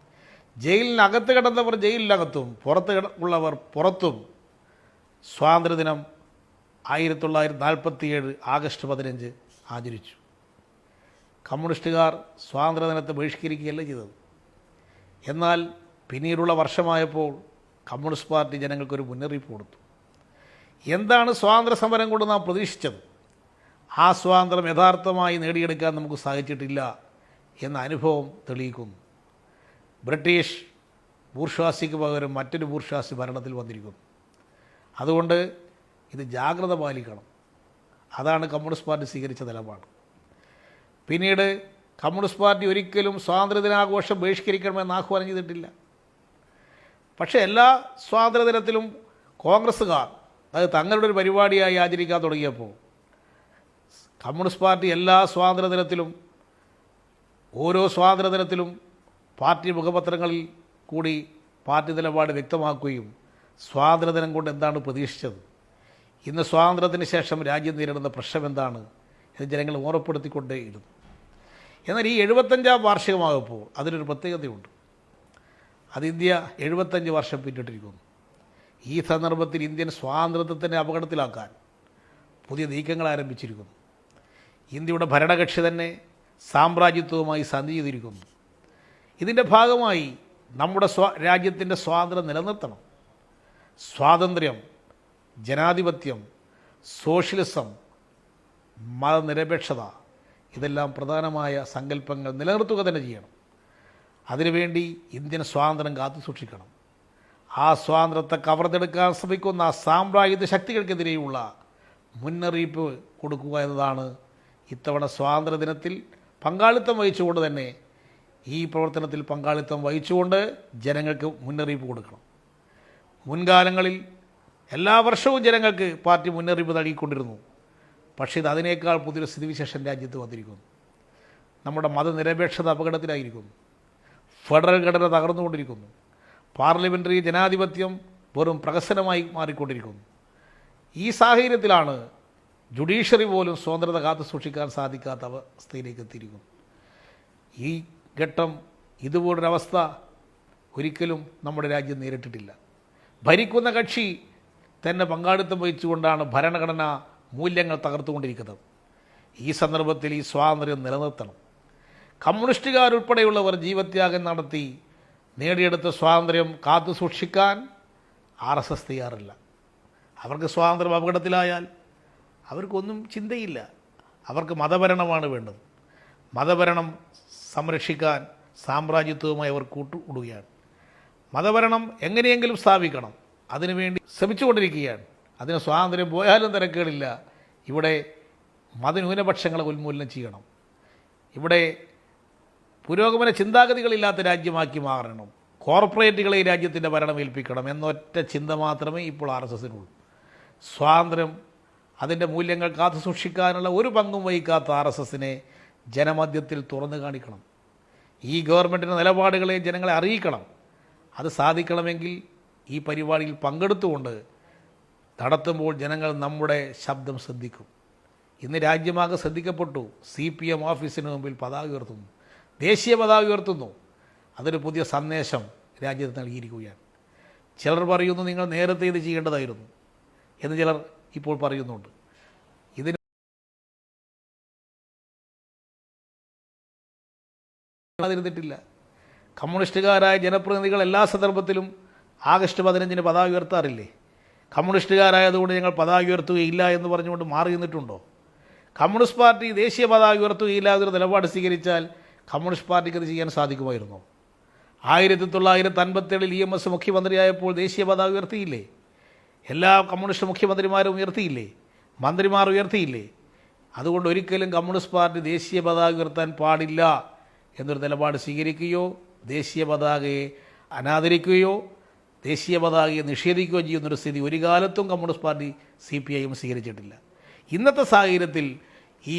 ജയിലിനകത്ത് കിടന്നവർ ജയിലിനകത്തും പുറത്ത് ഉള്ളവർ പുറത്തും സ്വാതന്ത്ര്യദിനം 1947 ആഗസ്റ്റ് 15 ആചരിച്ചു. കമ്മ്യൂണിസ്റ്റുകാർ സ്വാതന്ത്ര്യദിനത്തെ ബഹിഷ്കരിക്കുകയല്ല ചെയ്തത്. എന്നാൽ പിന്നീടുള്ള വർഷമായപ്പോൾ കമ്മ്യൂണിസ്റ്റ് പാർട്ടി ജനങ്ങൾക്കൊരു മുന്നറിയിപ്പ് കൊടുത്തു. എന്താണ് സ്വാതന്ത്ര്യ സമരം കൊണ്ട് നാം പ്രതീക്ഷിച്ചത്? ആ സ്വാതന്ത്ര്യം യഥാർത്ഥമായി നേടിയെടുക്കാൻ നമുക്ക് സാധിച്ചിട്ടില്ല എന്ന അനുഭവം തെളിയിക്കുന്നു. ബ്രിട്ടീഷ് ബൂർഷ്വാസിക്ക് പകരം മറ്റൊരു ബൂർഷ്വാസി ഭരണത്തിൽ വന്നിരിക്കുന്നു. അതുകൊണ്ട് ഇത് ജാഗ്രത പാലിക്കണം. അതാണ് കമ്മ്യൂണിസ്റ്റ് പാർട്ടി സ്വീകരിച്ച നിലപാട്. പിന്നീട് കമ്മ്യൂണിസ്റ്റ് പാർട്ടി ഒരിക്കലും സ്വാതന്ത്ര്യദിനാഘോഷം ബഹിഷ്കരിക്കണമെന്ന് ആഹ്വാനം ചെയ്തിട്ടില്ല. പക്ഷേ എല്ലാ സ്വാതന്ത്ര്യദിനത്തിലും കോൺഗ്രസ്സുകാർ അത് തങ്ങളുടെ ഒരു പരിപാടിയായി ആചരിക്കാൻ തുടങ്ങിയപ്പോൾ കമ്മ്യൂണിസ്റ്റ് പാർട്ടി എല്ലാ സ്വാതന്ത്ര്യദിനത്തിലും, ഓരോ സ്വാതന്ത്ര്യദിനത്തിലും പാർട്ടി മുഖപത്രങ്ങളിൽ കൂടി പാർട്ടി നിലപാട് വ്യക്തമാക്കുകയും സ്വാതന്ത്ര്യദിനം കൊണ്ട് എന്താണ് പ്രതീക്ഷിച്ചത്, ഇന്ന് സ്വാതന്ത്ര്യത്തിന് ശേഷം രാജ്യം നേരിടുന്ന പ്രശ്നം എന്താണ് എന്ന് ജനങ്ങൾ ഓർമ്മപ്പെടുത്തിക്കൊണ്ടേയിരുന്നു. എന്നാൽ ഈ 75ാം വാർഷികമാകുമ്പോൾ അതിനൊരു പ്രത്യേകതയുണ്ട്. അത് ഇന്ത്യ 75 വർഷം പിന്നിട്ടിരിക്കുന്നു. ഈ സന്ദർഭത്തിൽ ഇന്ത്യൻ സ്വാതന്ത്ര്യത്തിൻ്റെ അപകടത്തിലാക്കാൻ പുതിയ നീക്കങ്ങൾ ആരംഭിച്ചിരിക്കുന്നു. ഇന്ത്യയുടെ ഭരണകക്ഷി തന്നെ സാമ്രാജ്യത്വവുമായി സന്ധി ചെയ്തിരിക്കുന്നു. ഇതിൻ്റെ ഭാഗമായി നമ്മുടെ രാജ്യത്തിൻ്റെ സ്വാതന്ത്ര്യം നിലനിർത്തണം. സ്വാതന്ത്ര്യം, ജനാധിപത്യം, സോഷ്യലിസം, മതനിരപേക്ഷത, ഇതെല്ലാം പ്രധാനമായ സങ്കല്പങ്ങൾ നിലനിർത്തുക തന്നെ ചെയ്യണം. അതിനുവേണ്ടി ഇന്ത്യൻ സ്വാതന്ത്ര്യം കാത്തു സൂക്ഷിക്കണം. ആ സ്വാതന്ത്ര്യത്തെ കവർന്നെടുക്കാൻ ശ്രമിക്കുന്ന സാമ്രാജ്യത്വ ശക്തികൾക്കെതിരെയുള്ള മുന്നറിയിപ്പ് കൊടുക്കുക എന്നതാണ് ഇത്തവണ സ്വാതന്ത്ര്യദിനത്തിൽ പങ്കാളിത്തം വഹിച്ചുകൊണ്ട് തന്നെ ഈ പ്രവർത്തനത്തിൽ പങ്കാളിത്തം വഹിച്ചുകൊണ്ട് ജനങ്ങൾക്ക് മുന്നറിയിപ്പ് കൊടുക്കണം. മുൻകാലങ്ങളിൽ എല്ലാ വർഷവും ജനങ്ങൾക്ക് പാർട്ടി മുന്നറിയിപ്പ് നൽകിക്കൊണ്ടിരുന്നു. പക്ഷേ ഇത് അതിനേക്കാൾ പുതിയൊരു സ്ഥിതിവിശേഷം രാജ്യത്ത് വന്നിരിക്കുന്നു. നമ്മുടെ മതനിരപേക്ഷത അപകടത്തിലായിരിക്കുന്നു. ഫെഡറൽ ഘടന തകർന്നുകൊണ്ടിരിക്കുന്നു. പാർലമെൻ്ററി ജനാധിപത്യം വെറും പ്രഹസനമായി മാറിക്കൊണ്ടിരിക്കുന്നു. ഈ സാഹചര്യത്തിലാണ് ജുഡീഷ്യറി പോലും സ്വതന്ത്രത കാത്തു സൂക്ഷിക്കാൻ സാധിക്കാത്ത അവസ്ഥയിലേക്ക് എത്തിയിരിക്കുന്നു. ഈ ഘട്ടം, ഇതുപോലൊരവസ്ഥ ഒരിക്കലും നമ്മുടെ രാജ്യം നേരിട്ടിട്ടില്ല. ഭരിക്കുന്ന കക്ഷി തന്നെ പങ്കാളിത്തം വഹിച്ചുകൊണ്ടാണ് ഭരണഘടനാ മൂല്യങ്ങൾ തകർത്തുകൊണ്ടിരിക്കുന്നത്. ഈ സന്ദർഭത്തിൽ ഈ സ്വാതന്ത്ര്യം നിലനിർത്തണം. കമ്മ്യൂണിസ്റ്റുകാരുൾപ്പെടെയുള്ളവർ ജീവത്യാഗം നടത്തി നേടിയെടുത്ത സ്വാതന്ത്ര്യം കാത്തു സൂക്ഷിക്കാൻ RSS തയ്യാറില്ല. അവർക്ക് സ്വാതന്ത്ര്യം അപകടത്തിലായാൽ അവർക്കൊന്നും ചിന്തയില്ല. അവർക്ക് മതഭരണമാണ് വേണ്ടത്. മതഭരണം സംരക്ഷിക്കാൻ സാമ്രാജ്യത്വവുമായി അവർ കൂട്ടുകൂടുകയാണ്. മതഭരണം എങ്ങനെയെങ്കിലും സ്ഥാപിക്കണം, അതിനുവേണ്ടി ശ്രമിച്ചുകൊണ്ടിരിക്കുകയാണ്. അതിന് സ്വാതന്ത്ര്യം പോയാലും തിരക്കേടില്ല. ഇവിടെ മതന്യൂനപക്ഷങ്ങളെ ഉന്മൂലനം ചെയ്യണം. ഇവിടെ പുരോഗമന ചിന്താഗതികളില്ലാത്ത രാജ്യമാക്കി മാറണം. കോർപ്പറേറ്റുകളെ ഈ രാജ്യത്തിൻ്റെ ഭരണം ഏൽപ്പിക്കണം എന്നൊറ്റ ചിന്ത മാത്രമേ ഇപ്പോൾ RSSനുള്ളൂ. സ്വാതന്ത്ര്യം, അതിൻ്റെ മൂല്യങ്ങൾ കാത്തു സൂക്ഷിക്കാനുള്ള ഒരു പങ്കും വഹിക്കാത്ത RSSനെ ജനമധ്യത്തിൽ തുറന്നു കാണിക്കണം. ഈ ഗവൺമെൻറ്റിൻ്റെ നിലപാടുകളെ ജനങ്ങളെ അറിയിക്കണം. അത് സാധിക്കണമെങ്കിൽ ഈ പരിപാടിയിൽ പങ്കെടുത്തുകൊണ്ട് നടത്തുമ്പോൾ ജനങ്ങൾ നമ്മുടെ ശബ്ദം ശ്രദ്ധിക്കും. ഇന്ന് രാജ്യമാകെ ശ്രദ്ധിക്കപ്പെട്ടു. CPM ഓഫീസിന് മുമ്പിൽ പതാക ഉയർത്തുന്നു, ദേശീയ പതാക ഉയർത്തുന്നു. അതൊരു പുതിയ സന്ദേശം രാജ്യത്ത് നൽകിയിരിക്കുകയാണ്. ചിലർ പറയുന്നു നിങ്ങൾ നേരത്തെ ഇത് ചെയ്യേണ്ടതായിരുന്നു എന്ന് ചിലർ ഇപ്പോൾ പറയുന്നുണ്ട്. ഇതിന് അതിരുന്നിട്ടില്ല. കമ്മ്യൂണിസ്റ്റുകാരായ ജനപ്രതിനിധികൾ എല്ലാ സന്ദർഭത്തിലും ആഗസ്റ്റ് 15-ന് പതാക ഉയർത്താറില്ലേ? കമ്മ്യൂണിസ്റ്റുകാരായതുകൊണ്ട് ഞങ്ങൾ പതാക ഉയർത്തുകയില്ല എന്ന് പറഞ്ഞുകൊണ്ട് മാറി നിന്നിട്ടുണ്ടോ? കമ്മ്യൂണിസ്റ്റ് പാർട്ടി ദേശീയ പതാക ഉയർത്തുകയില്ല എന്നൊരു നിലപാട് സ്വീകരിച്ചാൽ കമ്മ്യൂണിസ്റ്റ് പാർട്ടിക്ക് അത് ചെയ്യാൻ സാധിക്കുമായിരുന്നോ? 1957-ൽ EMS മുഖ്യമന്ത്രിയായപ്പോൾ ദേശീയ പതാക ഉയർത്തിയില്ലേ? എല്ലാ കമ്മ്യൂണിസ്റ്റ് മുഖ്യമന്ത്രിമാരും ഉയർത്തിയില്ലേ? മന്ത്രിമാർ ഉയർത്തിയില്ലേ? അതുകൊണ്ട് ഒരിക്കലും കമ്മ്യൂണിസ്റ്റ് പാർട്ടി ദേശീയ പതാക ഉയർത്താൻ പാടില്ല എന്നൊരു നിലപാട് സ്വീകരിക്കുകയോ ദേശീയ പതാകയെ അനാദരിക്കുകയോ ദേശീയ പതാകയെ നിഷേധിക്കുകയോ ചെയ്യുന്നൊരു സ്ഥിതി ഒരു കാലത്തും കമ്മ്യൂണിസ്റ്റ് പാർട്ടി CPIM സ്വീകരിച്ചിട്ടില്ല. ഇന്നത്തെ സാഹചര്യത്തിൽ ഈ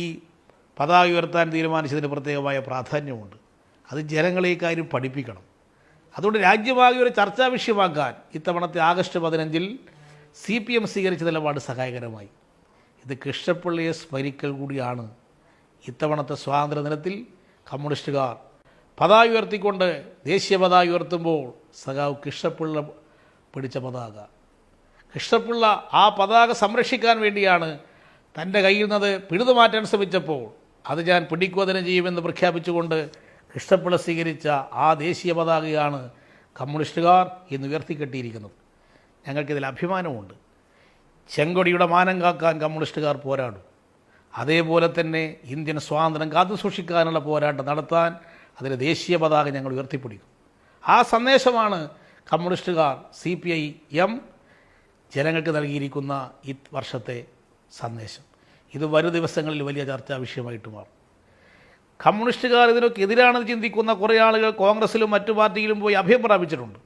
പതാക ഉയർത്താൻ തീരുമാനിച്ചതിന് പ്രത്യേകമായ പ്രാധാന്യമുണ്ട്. അത് ജനങ്ങളെ ഈ കാര്യം പഠിപ്പിക്കണം. അതുകൊണ്ട് രാജ്യമാകെ ഒരു ചർച്ചാ വിഷയമാക്കാൻ ഇത്തവണത്തെ ആഗസ്റ്റ് 15-ൽ CPM സ്വീകരിച്ച നിലപാട് സഹായകരമായി. ഇത് കൃഷ്ണപിള്ളയെ സ്മരിക്കൽ കൂടിയാണ്. ഇത്തവണത്തെ സ്വാതന്ത്ര്യദിനത്തിൽ കമ്മ്യൂണിസ്റ്റുകാർ പതാക ഉയർത്തിക്കൊണ്ട് ദേശീയ പതാക ഉയർത്തുമ്പോൾ സഖാവ് കൃഷ്ണപിള്ള പിടിച്ച പതാക, കൃഷ്ണപിള്ള ആ പതാക സംരക്ഷിക്കാൻ വേണ്ടിയാണ് തൻ്റെ കയ്യിൽ നിന്ന് പിഴുതു മാറ്റാൻ ശ്രമിച്ചപ്പോൾ അത് ഞാൻ പിടിക്കുക തന്നെ ചെയ്യുമെന്ന് പ്രഖ്യാപിച്ചുകൊണ്ട് കൃഷ്ണപിള്ള സ്വീകരിച്ച ആ ദേശീയ പതാകയാണ് കമ്മ്യൂണിസ്റ്റുകാർ ഇന്ന് ഉയർത്തിക്കെട്ടിയിരിക്കുന്നത്. ഞങ്ങൾക്കിതിൽ അഭിമാനമുണ്ട്. ചെങ്കൊടിയുടെ മാനം കാക്കാൻ കമ്മ്യൂണിസ്റ്റുകാർ പോരാടും. അതേപോലെ തന്നെ ഇന്ത്യൻ സ്വാതന്ത്ര്യം കാത്തു സൂക്ഷിക്കാനുള്ള പോരാട്ടം നടത്താൻ അതിന് ദേശീയ പതാക ഞങ്ങൾ ഉയർത്തിപ്പിടിക്കും. ആ സന്ദേശമാണ് കമ്മ്യൂണിസ്റ്റുകാർ CPIM ജനങ്ങൾക്ക് നൽകിയിരിക്കുന്ന ഈ വർഷത്തെ സന്ദേശം. ഇത് വരും ദിവസങ്ങളിൽ വലിയ ചർച്ചാ വിഷയമായിട്ട് മാറും. കമ്മ്യൂണിസ്റ്റുകാർ ഇതിനൊക്കെ എതിരാണെന്ന് ചിന്തിക്കുന്ന കുറേ ആളുകൾ കോൺഗ്രസ്സിലും മറ്റു പാർട്ടിയിലും പോയി അഭയം പ്രാപിച്ചിട്ടുണ്ട്.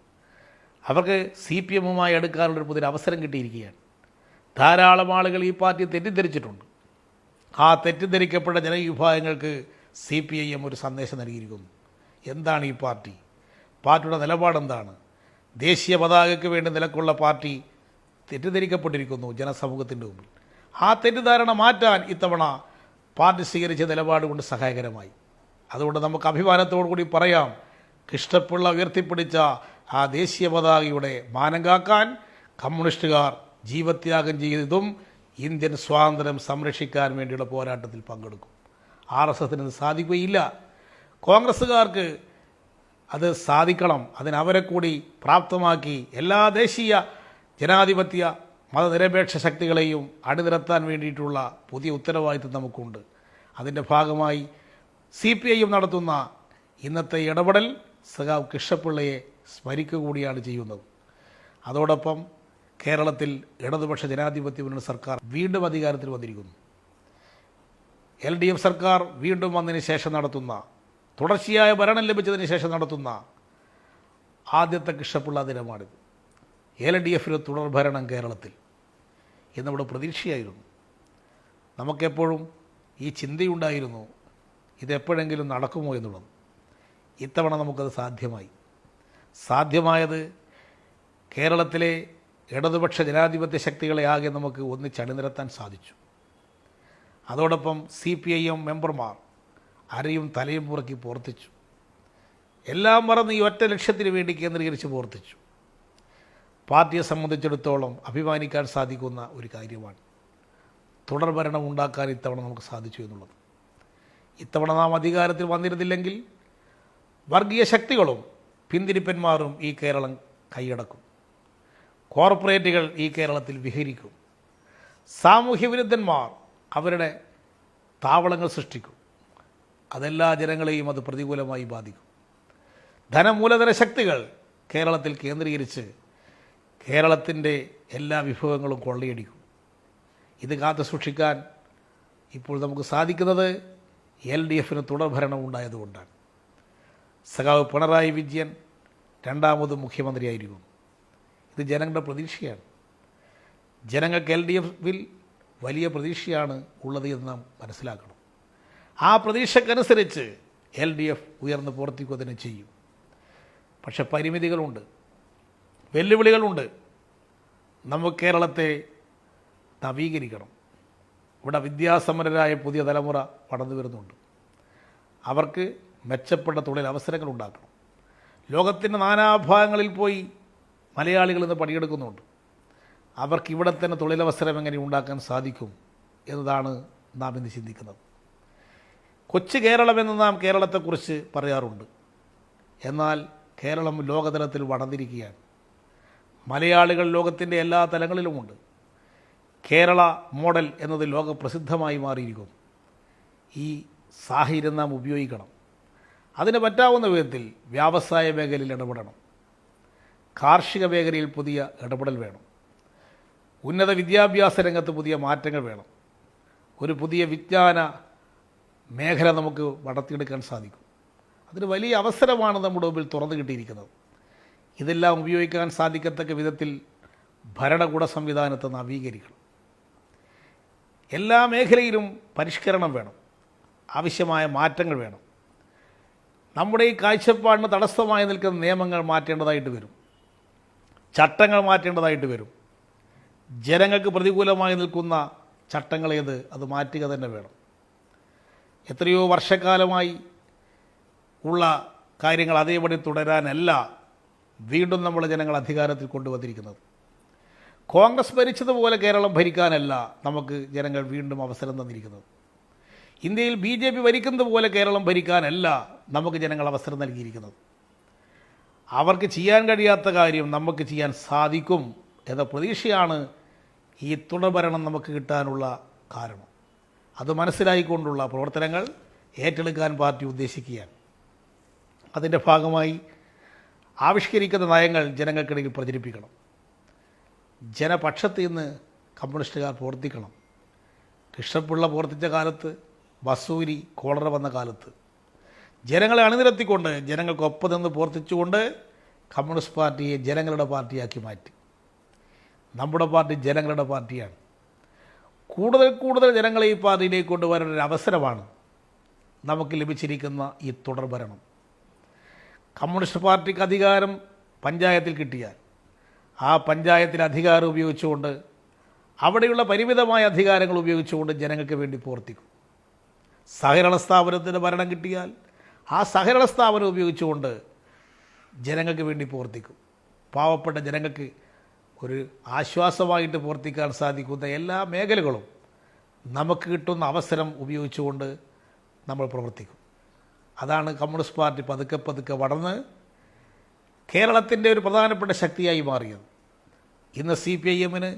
അവർക്ക് CPMുമായി എടുക്കാനുള്ളൊരു പുതിയ അവസരം കിട്ടിയിരിക്കുകയാണ്. ധാരാളം ആളുകൾ ഈ പാർട്ടി തെറ്റിദ്ധരിച്ചിട്ടുണ്ട്. ആ തെറ്റിദ്ധരിക്കപ്പെട്ട ജനവിഭാഗങ്ങൾക്ക് CPIM ഒരു സന്ദേശം നൽകിയിരിക്കുന്നു. എന്താണ് ഈ പാർട്ടി? പാർട്ടിയുടെ നിലപാടെന്താണ്? ദേശീയ പതാകയ്ക്ക് വേണ്ടി നിലക്കുള്ള പാർട്ടി തെറ്റിദ്ധരിക്കപ്പെട്ടിരിക്കുന്നു ജനസമൂഹത്തിൻ്റെ മുമ്പിൽ. ആ തെറ്റിദ്ധാരണ മാറ്റാൻ ഇത്തവണ പാർട്ടി സ്വീകരിച്ച നിലപാട് കൊണ്ട് സഹായകരമായി. അതുകൊണ്ട് നമുക്ക് അഭിമാനത്തോടു കൂടി പറയാം, കൃഷ്ണപിള്ള ഉയർത്തിപ്പിടിച്ച ആ ദേശീയ പതാകയുടെ മാനം കാക്കാൻ കമ്മ്യൂണിസ്റ്റുകാർ ജീവത്യാഗം ചെയ്തതും ഇന്ത്യൻ സ്വാതന്ത്ര്യം സംരക്ഷിക്കാൻ വേണ്ടിയുള്ള പോരാട്ടത്തിൽ പങ്കെടുക്കും. RSSന് സാധിക്കുകയില്ല. കോൺഗ്രസ്സുകാർക്ക് അത് സാധിക്കണം. അതിനവരെ കൂടി പ്രാപ്തമാക്കി എല്ലാ ദേശീയ ജനാധിപത്യ മതനിരപേക്ഷ ശക്തികളെയും അണിനിരത്താൻ വേണ്ടിയിട്ടുള്ള പുതിയ ഉത്തരവാദിത്വം നമുക്കുണ്ട്. അതിൻ്റെ ഭാഗമായി CPIM നടത്തുന്ന ഇന്നത്തെ ഇടപെടൽ സഖാവ് കൃഷ്ണപിള്ളയെ സ്മരിക്കുക കൂടിയാണ് ചെയ്യുന്നത്. അതോടൊപ്പം കേരളത്തിൽ ഇടതുപക്ഷ ജനാധിപത്യ മുന്നണി സർക്കാർ വീണ്ടും അധികാരത്തിൽ വന്നിരിക്കുന്നു. LDF സർക്കാർ വീണ്ടും വന്നതിന് ശേഷം നടത്തുന്ന, തുടർച്ചയായ ഭരണം ലഭിച്ചതിന് ശേഷം നടത്തുന്ന ആദ്യത്തെ കൃഷ്ണപിള്ള ദിനമാണിത്. LDFന് തുടർ ഭരണം കേരളത്തിൽ എന്നിവിടെ പ്രതീക്ഷയായിരുന്നു. നമുക്കെപ്പോഴും ഈ ചിന്തയുണ്ടായിരുന്നു, ഇതെപ്പോഴെങ്കിലും നടക്കുമോ എന്നുള്ളത്. ഇത്തവണ നമുക്കത് സാധ്യമായത് കേരളത്തിലെ ഇടതുപക്ഷ ജനാധിപത്യ ശക്തികളെ ആകെ നമുക്ക് ഒന്നിച്ചണിനിരത്താൻ സാധിച്ചു. അതോടൊപ്പം CPIM മെമ്പർമാർ അരയും തലയും പുറക്കി പ്രവർത്തിച്ചു. എല്ലാം മറന്ന് ഈ ഒറ്റ ലക്ഷ്യത്തിന് വേണ്ടി കേന്ദ്രീകരിച്ച് പ്രവർത്തിച്ചു. പാർട്ടിയെ സംബന്ധിച്ചിടത്തോളം അഭിമാനിക്കാൻ സാധിക്കുന്ന ഒരു കാര്യമാണ് തുടർഭരണം ഉണ്ടാക്കാൻ ഇത്തവണ നമുക്ക് സാധിച്ചു എന്നുള്ളത്. ഇത്തവണ നാം അധികാരത്തിൽ വന്നിരുന്നില്ലെങ്കിൽ വർഗീയ ശക്തികളും പിന്തിരിപ്പന്മാരും ഈ കേരളം കൈയടക്കും. കോർപ്പറേറ്റുകൾ ഈ കേരളത്തിൽ വിഹരിക്കും. സാമൂഹ്യ വിരുദ്ധന്മാർ അവരുടെ താവളങ്ങൾ സൃഷ്ടിക്കും. അതെല്ലാ ജനങ്ങളെയും അത് പ്രതികൂലമായി ബാധിക്കും. ധനമൂലധന ശക്തികൾ കേരളത്തിൽ കേന്ദ്രീകരിച്ച് കേരളത്തിൻ്റെ എല്ലാ വിഭവങ്ങളും കൊള്ളയടിക്കും. ഇത് കാത്തു സൂക്ഷിക്കാൻ ഇപ്പോൾ നമുക്ക് സാധിക്കുന്നത് LDFന് തുടർഭരണം ഉണ്ടായതുകൊണ്ടാണ്. സഖാവ് പിണറായി വിജയൻ രണ്ടാമത് മുഖ്യമന്ത്രിയായിരിക്കും. ഇത് ജനങ്ങളുടെ പ്രതീക്ഷയാണ്. ജനങ്ങൾക്ക് LDFിൽ വലിയ പ്രതീക്ഷയാണ് ഉള്ളത് എന്ന് നാം മനസ്സിലാക്കണം. ആ പ്രതീക്ഷക്കനുസരിച്ച് LDF ഉയർന്ന് പ്രവർത്തിക്കുക തന്നെ ചെയ്യും. പക്ഷെ പരിമിതികളുണ്ട്, വെല്ലുവിളികളുണ്ട്. നമുക്ക് കേരളത്തെ നവീകരിക്കണം. ഇവിടെ വിദ്യാസമ്പന്നരായ പുതിയ തലമുറ വളർന്നു വരുന്നുണ്ട്. അവർക്ക് മെച്ചപ്പെട്ട തൊഴിലവസരങ്ങൾ ഉണ്ടാക്കണം. ലോകത്തിൻ്റെ നാനാഭാഗങ്ങളിൽ പോയി മലയാളികൾ ഇന്ന് പണിയെടുക്കുന്നുണ്ട്. അവർക്ക് ഇവിടെ തന്നെ തൊഴിലവസരം എങ്ങനെ ഉണ്ടാക്കാൻ സാധിക്കും എന്നതാണ് നാം ഇന്ന് ചിന്തിക്കുന്നത്. കൊച്ചു കേരളമെന്ന് നാം കേരളത്തെക്കുറിച്ച് പറയാറുണ്ട്. എന്നാൽ കേരളം ലോകതലത്തിൽ വളർന്നിരിക്കുകയാണ്. മലയാളികൾ ലോകത്തിൻ്റെ എല്ലാ തലങ്ങളിലുമുണ്ട്. കേരള മോഡൽ എന്നത് ലോകപ്രസിദ്ധമായി മാറിയിരിക്കുന്നു. ഈ സാഹചര്യം നാം ഉപയോഗിക്കണം. അതിന് പറ്റാവുന്ന വിധത്തിൽ വ്യാവസായ മേഖലയിൽ ഇടപെടണം. കാർഷിക മേഖലയിൽ പുതിയ ഇടപെടൽ വേണം. ഉന്നത വിദ്യാഭ്യാസ രംഗത്ത് പുതിയ മാറ്റങ്ങൾ വേണം. ഒരു പുതിയ വിജ്ഞാന മേഖല നമുക്ക് വളർത്തിയെടുക്കാൻ സാധിക്കും. അതിന് വലിയ അവസരമാണ് നമ്മുടെ മുമ്പിൽ തുറന്നു കിട്ടിയിരിക്കുന്നത്. ഇതെല്ലാം ഉപയോഗിക്കാൻ സാധിക്കത്തക്ക വിധത്തിൽ ഭരണകൂട സംവിധാനത്തെ നവീകരിക്കണം. എല്ലാ മേഖലയിലും പരിഷ്കരണം വേണം. ആവശ്യമായ മാറ്റങ്ങൾ വേണം. നമ്മുടെ ഈ കാഴ്ചപ്പാടിന് തടസ്സമായി നിൽക്കുന്ന നിയമങ്ങൾ മാറ്റേണ്ടതായിട്ട് വരും. ചട്ടങ്ങൾ മാറ്റേണ്ടതായിട്ട് വരും. ജനങ്ങൾക്ക് പ്രതികൂലമായി നിൽക്കുന്ന ചട്ടങ്ങളേത് അത് മാറ്റുക തന്നെ വേണം. എത്രയോ വർഷക്കാലമായി ഉള്ള കാര്യങ്ങൾ അതേപടി തുടരാനല്ല വീണ്ടും നമ്മുടെ ജനങ്ങൾ അധികാരത്തിൽ കൊണ്ടുവന്നിരിക്കുന്നത്. കോൺഗ്രസ് ഭരിച്ചതുപോലെ കേരളം ഭരിക്കാനല്ല നമുക്ക് ജനങ്ങൾ വീണ്ടും അവസരം തന്നിരിക്കുന്നത്. ഇന്ത്യയിൽ BJP ഭരിക്കുന്നത് പോലെ കേരളം ഭരിക്കാനല്ല നമുക്ക് ജനങ്ങൾ അവസരം നൽകിയിരിക്കുന്നത്. അവർക്ക് ചെയ്യാൻ കഴിയാത്ത കാര്യം നമുക്ക് ചെയ്യാൻ സാധിക്കും എന്ന പ്രതീക്ഷയാണ് ഈ തുടർഭരണം നമുക്ക് കിട്ടാനുള്ള കാരണം. അത് മനസ്സിലായിക്കൊണ്ടുള്ള പ്രവർത്തനങ്ങൾ ഏറ്റെടുക്കാൻ പാർട്ടി ഉദ്ദേശിക്കുകയാണ്. അതിൻ്റെ ഭാഗമായി ആവിഷ്കരിക്കുന്ന നയങ്ങൾ ജനങ്ങൾക്കിടയിൽ പ്രചരിപ്പിക്കണം. ജനപക്ഷത്ത് നിന്ന് കമ്മ്യൂണിസ്റ്റുകാർ പ്രവർത്തിക്കണം. കൃഷ്ണപിള്ള പ്രവർത്തിച്ച കാലത്ത്, വസൂരി കോളറ വന്ന കാലത്ത് ജനങ്ങളെ അണിനിരത്തിക്കൊണ്ട് ജനങ്ങൾക്കൊപ്പം നിന്ന് പ്രവർത്തിച്ചുകൊണ്ട് കമ്മ്യൂണിസ്റ്റ് പാർട്ടിയെ ജനങ്ങളുടെ പാർട്ടിയാക്കി മാറ്റി. നമ്മുടെ പാർട്ടി ജനങ്ങളുടെ പാർട്ടിയാണ്. കൂടുതൽ ജനങ്ങളെ ഈ പാർട്ടിയിലേക്ക് കൊണ്ടുവരാനൊരു അവസരമാണ് നമുക്ക് ലഭിച്ചിരിക്കുന്ന ഈ തുടർഭരണം. കമ്മ്യൂണിസ്റ്റ് പാർട്ടിക്ക് അധികാരം പഞ്ചായത്തിൽ കിട്ടിയാൽ ആ പഞ്ചായത്തിൽ അധികാരം ഉപയോഗിച്ചുകൊണ്ട്, അവിടെയുള്ള പരിമിതമായ അധികാരങ്ങൾ ഉപയോഗിച്ചുകൊണ്ട് ജനങ്ങൾക്ക് വേണ്ടി പ്രവർത്തിക്കും. സഹകരണ സ്ഥാപനത്തിന് ഭരണം കിട്ടിയാൽ ആ സഹകരണ സ്ഥാപനം ഉപയോഗിച്ചുകൊണ്ട് ജനങ്ങൾക്ക് വേണ്ടി പ്രവർത്തിക്കും. പാവപ്പെട്ട ജനങ്ങൾക്ക് ഒരു ആശ്വാസമായിട്ട് പ്രവർത്തിക്കാൻ സാധിക്കുന്ന എല്ലാ മേഖലകളും നമുക്ക് കിട്ടുന്ന അവസരം ഉപയോഗിച്ചുകൊണ്ട് നമ്മൾ പ്രവർത്തിക്കും. അതാണ് കമ്മ്യൂണിസ്റ്റ് പാർട്ടി പതുക്കെ പതുക്കെ വളർന്ന് കേരളത്തിൻ്റെ ഒരു പ്രധാനപ്പെട്ട ശക്തിയായി മാറിയത്. ഇന്ന് CPIM-ന്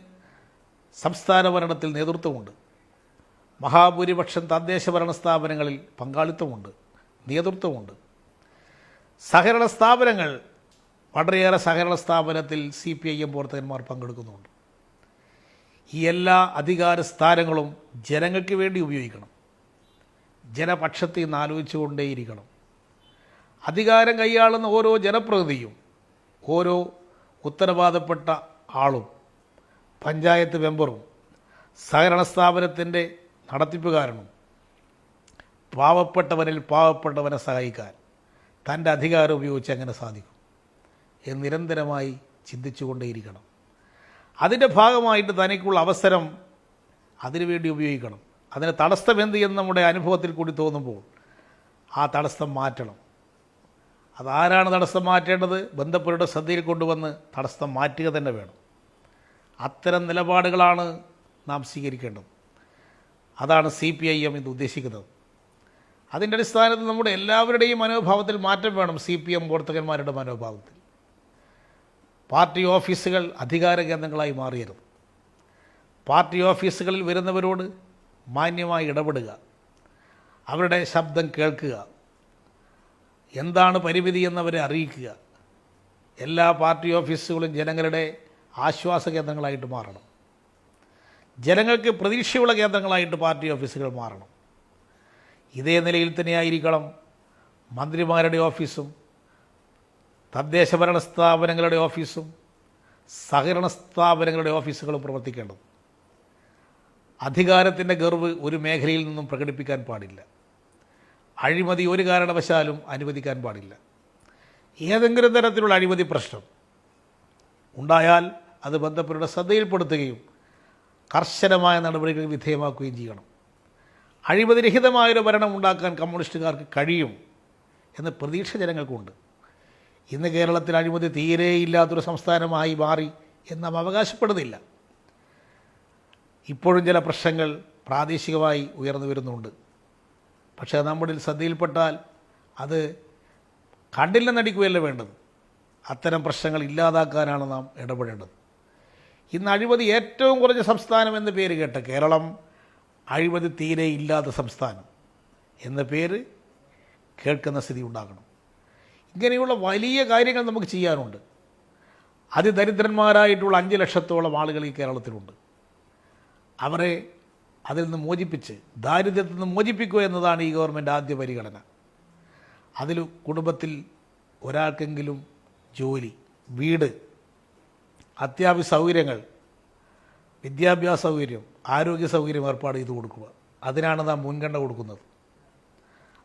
സംസ്ഥാന ഭരണത്തിൽ നേതൃത്വമുണ്ട്. മഹാഭൂരിപക്ഷം തദ്ദേശ ഭരണ സ്ഥാപനങ്ങളിൽ പങ്കാളിത്തമുണ്ട്, നേതൃത്വമുണ്ട്. സഹകരണ സ്ഥാപനങ്ങൾ, വളരെയേറെ സഹകരണ സ്ഥാപനത്തിൽ CPIM പ്രവർത്തകന്മാർ പങ്കെടുക്കുന്നുണ്ട്. ഈ എല്ലാ അധികാര സ്ഥാനങ്ങളും ജനങ്ങൾക്ക് വേണ്ടി ഉപയോഗിക്കണം. ജനപക്ഷത്തിൽ നിന്ന് ആലോചിച്ചുകൊണ്ടേയിരിക്കണം. അധികാരം കൈയാളുന്ന ഓരോ ജനപ്രതിനിധിയും, ഓരോ ഉത്തരവാദപ്പെട്ട ആളും, പഞ്ചായത്ത് മെമ്പറും, സഹകരണ സ്ഥാപനത്തിൻ്റെ നടത്തിപ്പുകാരനും പാവപ്പെട്ടവനിൽ പാവപ്പെട്ടവനെ സഹായിക്കാൻ തൻ്റെ അധികാരം ഉപയോഗിച്ച് എങ്ങനെ സാധിക്കും എന്ന് നിരന്തരമായി ചിന്തിച്ചുകൊണ്ടേയിരിക്കണം. അതിൻ്റെ ഭാഗമായിട്ട് തനിക്കുള്ള അവസരം അതിനുവേണ്ടി ഉപയോഗിക്കണം. അതിന് തടസ്സം എന്ത് എന്ന് നമ്മുടെ അനുഭവത്തിൽ കൂടി തോന്നുമ്പോൾ ആ തടസ്സം മാറ്റണം. അതാരാണ് തടസ്സം മാറ്റേണ്ടത്? ബന്ധപ്പെട്ടവരുടെ ശ്രദ്ധയിൽ കൊണ്ടുവന്ന് തടസ്സം മാറ്റുക തന്നെ വേണം. അത്തരം നിലപാടുകളാണ് നാം സ്വീകരിക്കേണ്ടത്. അതാണ് CPIM ഇത് ഉദ്ദേശിക്കുന്നത്. അതിൻ്റെ അടിസ്ഥാനത്തിൽ നമ്മുടെ എല്ലാവരുടെയും മനോഭാവത്തിൽ മാറ്റം വേണം. CPM പ്രവർത്തകന്മാരുടെ മനോഭാവത്തിൽ പാർട്ടി ഓഫീസുകൾ അധികാര കേന്ദ്രങ്ങളായി മാറിയരുത്. പാർട്ടി ഓഫീസുകളിൽ വരുന്നവരോട് മാന്യമായി ഇടപെടുക, അവരുടെ ശബ്ദം കേൾക്കുക, എന്താണ് പരിമിതി എന്നവരെ അറിയിക്കുക. എല്ലാ പാർട്ടി ഓഫീസുകളും ജനങ്ങളുടെ ആശ്വാസ കേന്ദ്രങ്ങളായിട്ട് മാറണം. ജനങ്ങൾക്ക് പ്രതീക്ഷയുള്ള കേന്ദ്രങ്ങളായിട്ട് പാർട്ടി ഓഫീസുകൾ മാറണം. ഇതേ നിലയിൽ തന്നെയായിരിക്കണം മന്ത്രിമാരുടെ ഓഫീസും തദ്ദേശ ഭരണ സ്ഥാപനങ്ങളുടെ ഓഫീസും സഹകരണ സ്ഥാപനങ്ങളുടെ ഓഫീസുകളും പ്രവർത്തിക്കേണ്ടത്. അധികാരത്തിൻ്റെ ഗർവ് ഒരു മേഖലയിൽ നിന്നും പ്രകടിപ്പിക്കാൻ പാടില്ല. അഴിമതി ഒരു കാരണവശാലും അനുവദിക്കാൻ പാടില്ല. ഏതെങ്കിലും തരത്തിലുള്ള അഴിമതി പ്രശ്നം ഉണ്ടായാൽ അത് ബന്ധപ്പെട്ടവരുടെ ശ്രദ്ധയിൽപ്പെടുത്തുകയും കർശനമായ നടപടികൾക്ക് വിധേയമാക്കുകയും ചെയ്യണം. അഴിമതിരഹിതമായൊരു ഭരണം ഉണ്ടാക്കാൻ കമ്മ്യൂണിസ്റ്റുകാർക്ക് കഴിയും എന്ന പ്രതീക്ഷ ജനങ്ങൾക്കുണ്ട്. ഇന്ന് കേരളത്തിൽ അഴിമതി തീരെയില്ലാത്തൊരു സംസ്ഥാനമായി മാറി എന്ന് നാം അവകാശപ്പെടുന്നില്ല. ഇപ്പോഴും ചില പ്രശ്നങ്ങൾ പ്രാദേശികമായി ഉയർന്നു വരുന്നുണ്ട്. പക്ഷേ നമ്മുടെ ശ്രദ്ധയിൽപ്പെട്ടാൽ അത് കണ്ടില്ല നടിക്കുകയല്ല വേണ്ടത്. അത്തരം പ്രശ്നങ്ങൾ ഇല്ലാതാക്കാനാണ് നാം ഇടപെടേണ്ടത്. ഇന്ന് അഴിമതി ഏറ്റവും കുറഞ്ഞ സംസ്ഥാനം എന്ന പേര് കേട്ട കേരളം അഴിമതി തീരെ ഇല്ലാത്ത സംസ്ഥാനം എന്ന പേര് കേൾക്കുന്ന സ്ഥിതി ഉണ്ടാകണം. ഇങ്ങനെയുള്ള വലിയ കാര്യങ്ങൾ നമുക്ക് ചെയ്യാനുണ്ട്. അതിദരിദ്രന്മാരായിട്ടുള്ള 5 ലക്ഷത്തോളം ആളുകൾ ഈ കേരളത്തിലുണ്ട്. അവരെ അതിൽ നിന്ന് മോചിപ്പിച്ച് ദാരിദ്ര്യത്തിൽ നിന്ന് മോചിപ്പിക്കുക എന്നതാണ് ഈ ഗവൺമെൻറ് ആദ്യ പരിഗണന. അതിൽ കുടുംബത്തിൽ ഒരാൾക്കെങ്കിലും ജോലി, വീട്, അത്യാവശ്യ സൗകര്യങ്ങൾ, വിദ്യാഭ്യാസ സൗകര്യം, ആരോഗ്യ സൗകര്യം ഏർപ്പാട് ചെയ്ത് കൊടുക്കുക. അതിനാണ് നാം മുൻഗണന കൊടുക്കുന്നത്.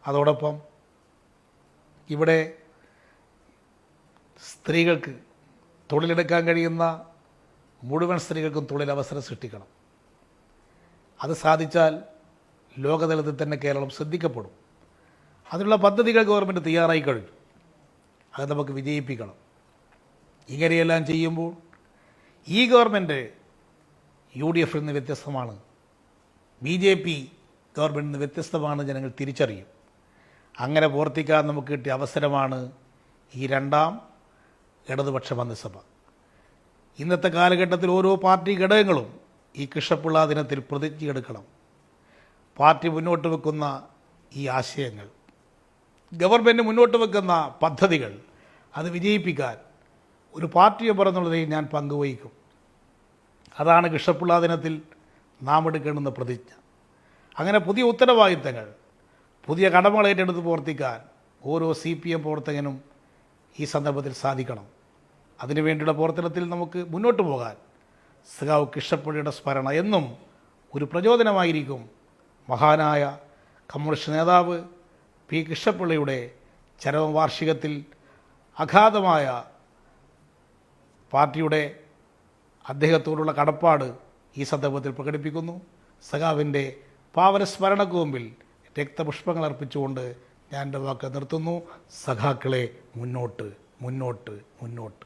അതോടൊപ്പം ഇവിടെ സ്ത്രീകൾക്ക് തൊഴിലെടുക്കാൻ കഴിയുന്ന മുഴുവൻ സ്ത്രീകൾക്കും തൊഴിലവസരം സൃഷ്ടിക്കണം. അത് സാധിച്ചാൽ ലോകതലത്തിൽ തന്നെ കേരളം ശ്രദ്ധിക്കപ്പെടും. അതിനുള്ള പദ്ധതികൾ ഗവൺമെൻറ് തയ്യാറായി കഴിഞ്ഞു. അത് നമുക്ക് വിജയിപ്പിക്കണം. ഇങ്ങനെയെല്ലാം ചെയ്യുമ്പോൾ ഈ ഗവൺമെൻറ് UDF നിന്ന് വ്യത്യസ്തമാണ്, BJP ഗവൺമെൻറ് നിന്ന് വ്യത്യസ്തമാണ് ജനങ്ങൾ തിരിച്ചറിയും. അങ്ങനെ പ്രവർത്തിക്കാൻ നമുക്ക് കിട്ടിയ അവസരമാണ് ഈ 2ാം ഇടതുപക്ഷ മന്ത്രിസഭ. ഇന്നത്തെ കാലഘട്ടത്തിൽ ഓരോ പാർട്ടി ഘടകങ്ങളും ഈ കൃഷ്ണപിള്ള ദിനത്തിൽ പ്രതിജ്ഞയെടുക്കണം. പാർട്ടി മുന്നോട്ട് വെക്കുന്ന ഈ ആശയങ്ങൾ, ഗവൺമെൻറ് മുന്നോട്ട് വെക്കുന്ന പദ്ധതികൾ, അത് വിജയിപ്പിക്കാൻ ഒരു പാർട്ടി മെമ്പർ എന്നുള്ളതിൽ ഞാൻ പങ്കുവഹിക്കും. അതാണ് കൃഷ്ണപിള്ള ദിനത്തിൽ നാം എടുക്കേണ്ടുന്ന പ്രതിജ്ഞ. അങ്ങനെ പുതിയ ഉത്തരവാദിത്തങ്ങൾ, പുതിയ കടമകൾ ഏറ്റെടുത്ത് പ്രവർത്തിക്കാൻ ഓരോ CPM പ്രവർത്തകനും ഈ സന്ദർഭത്തിൽ സാധിക്കണം. അതിനുവേണ്ടിയുള്ള പ്രവർത്തനത്തിൽ നമുക്ക് മുന്നോട്ട് പോകാൻ സഖാവ് കൃഷ്ണപിള്ളയുടെ സ്മരണ എന്നും ഒരു പ്രചോദനമായിരിക്കും. മഹാനായ കമ്മ്യൂണിസ്റ്റ് നേതാവ് P. കൃഷ്ണപിള്ളയുടെ ചരമവാർഷികത്തിൽ അഗാധമായ പാർട്ടിയുടെ അദ്ദേഹത്തോടുള്ള കടപ്പാട് ഈ സന്ദർഭത്തിൽ പ്രകടിപ്പിക്കുന്നു. സഖാവിൻ്റെ പാവനസ്മരണക്ക് മുമ്പിൽ രക്തപുഷ്പങ്ങൾ അർപ്പിച്ചുകൊണ്ട് ഞാൻ എൻ്റെ വാക്ക് നിർത്തുന്നു. സഖാക്കളെ മുന്നോട്ട്, മുന്നോട്ട്, മുന്നോട്ട്.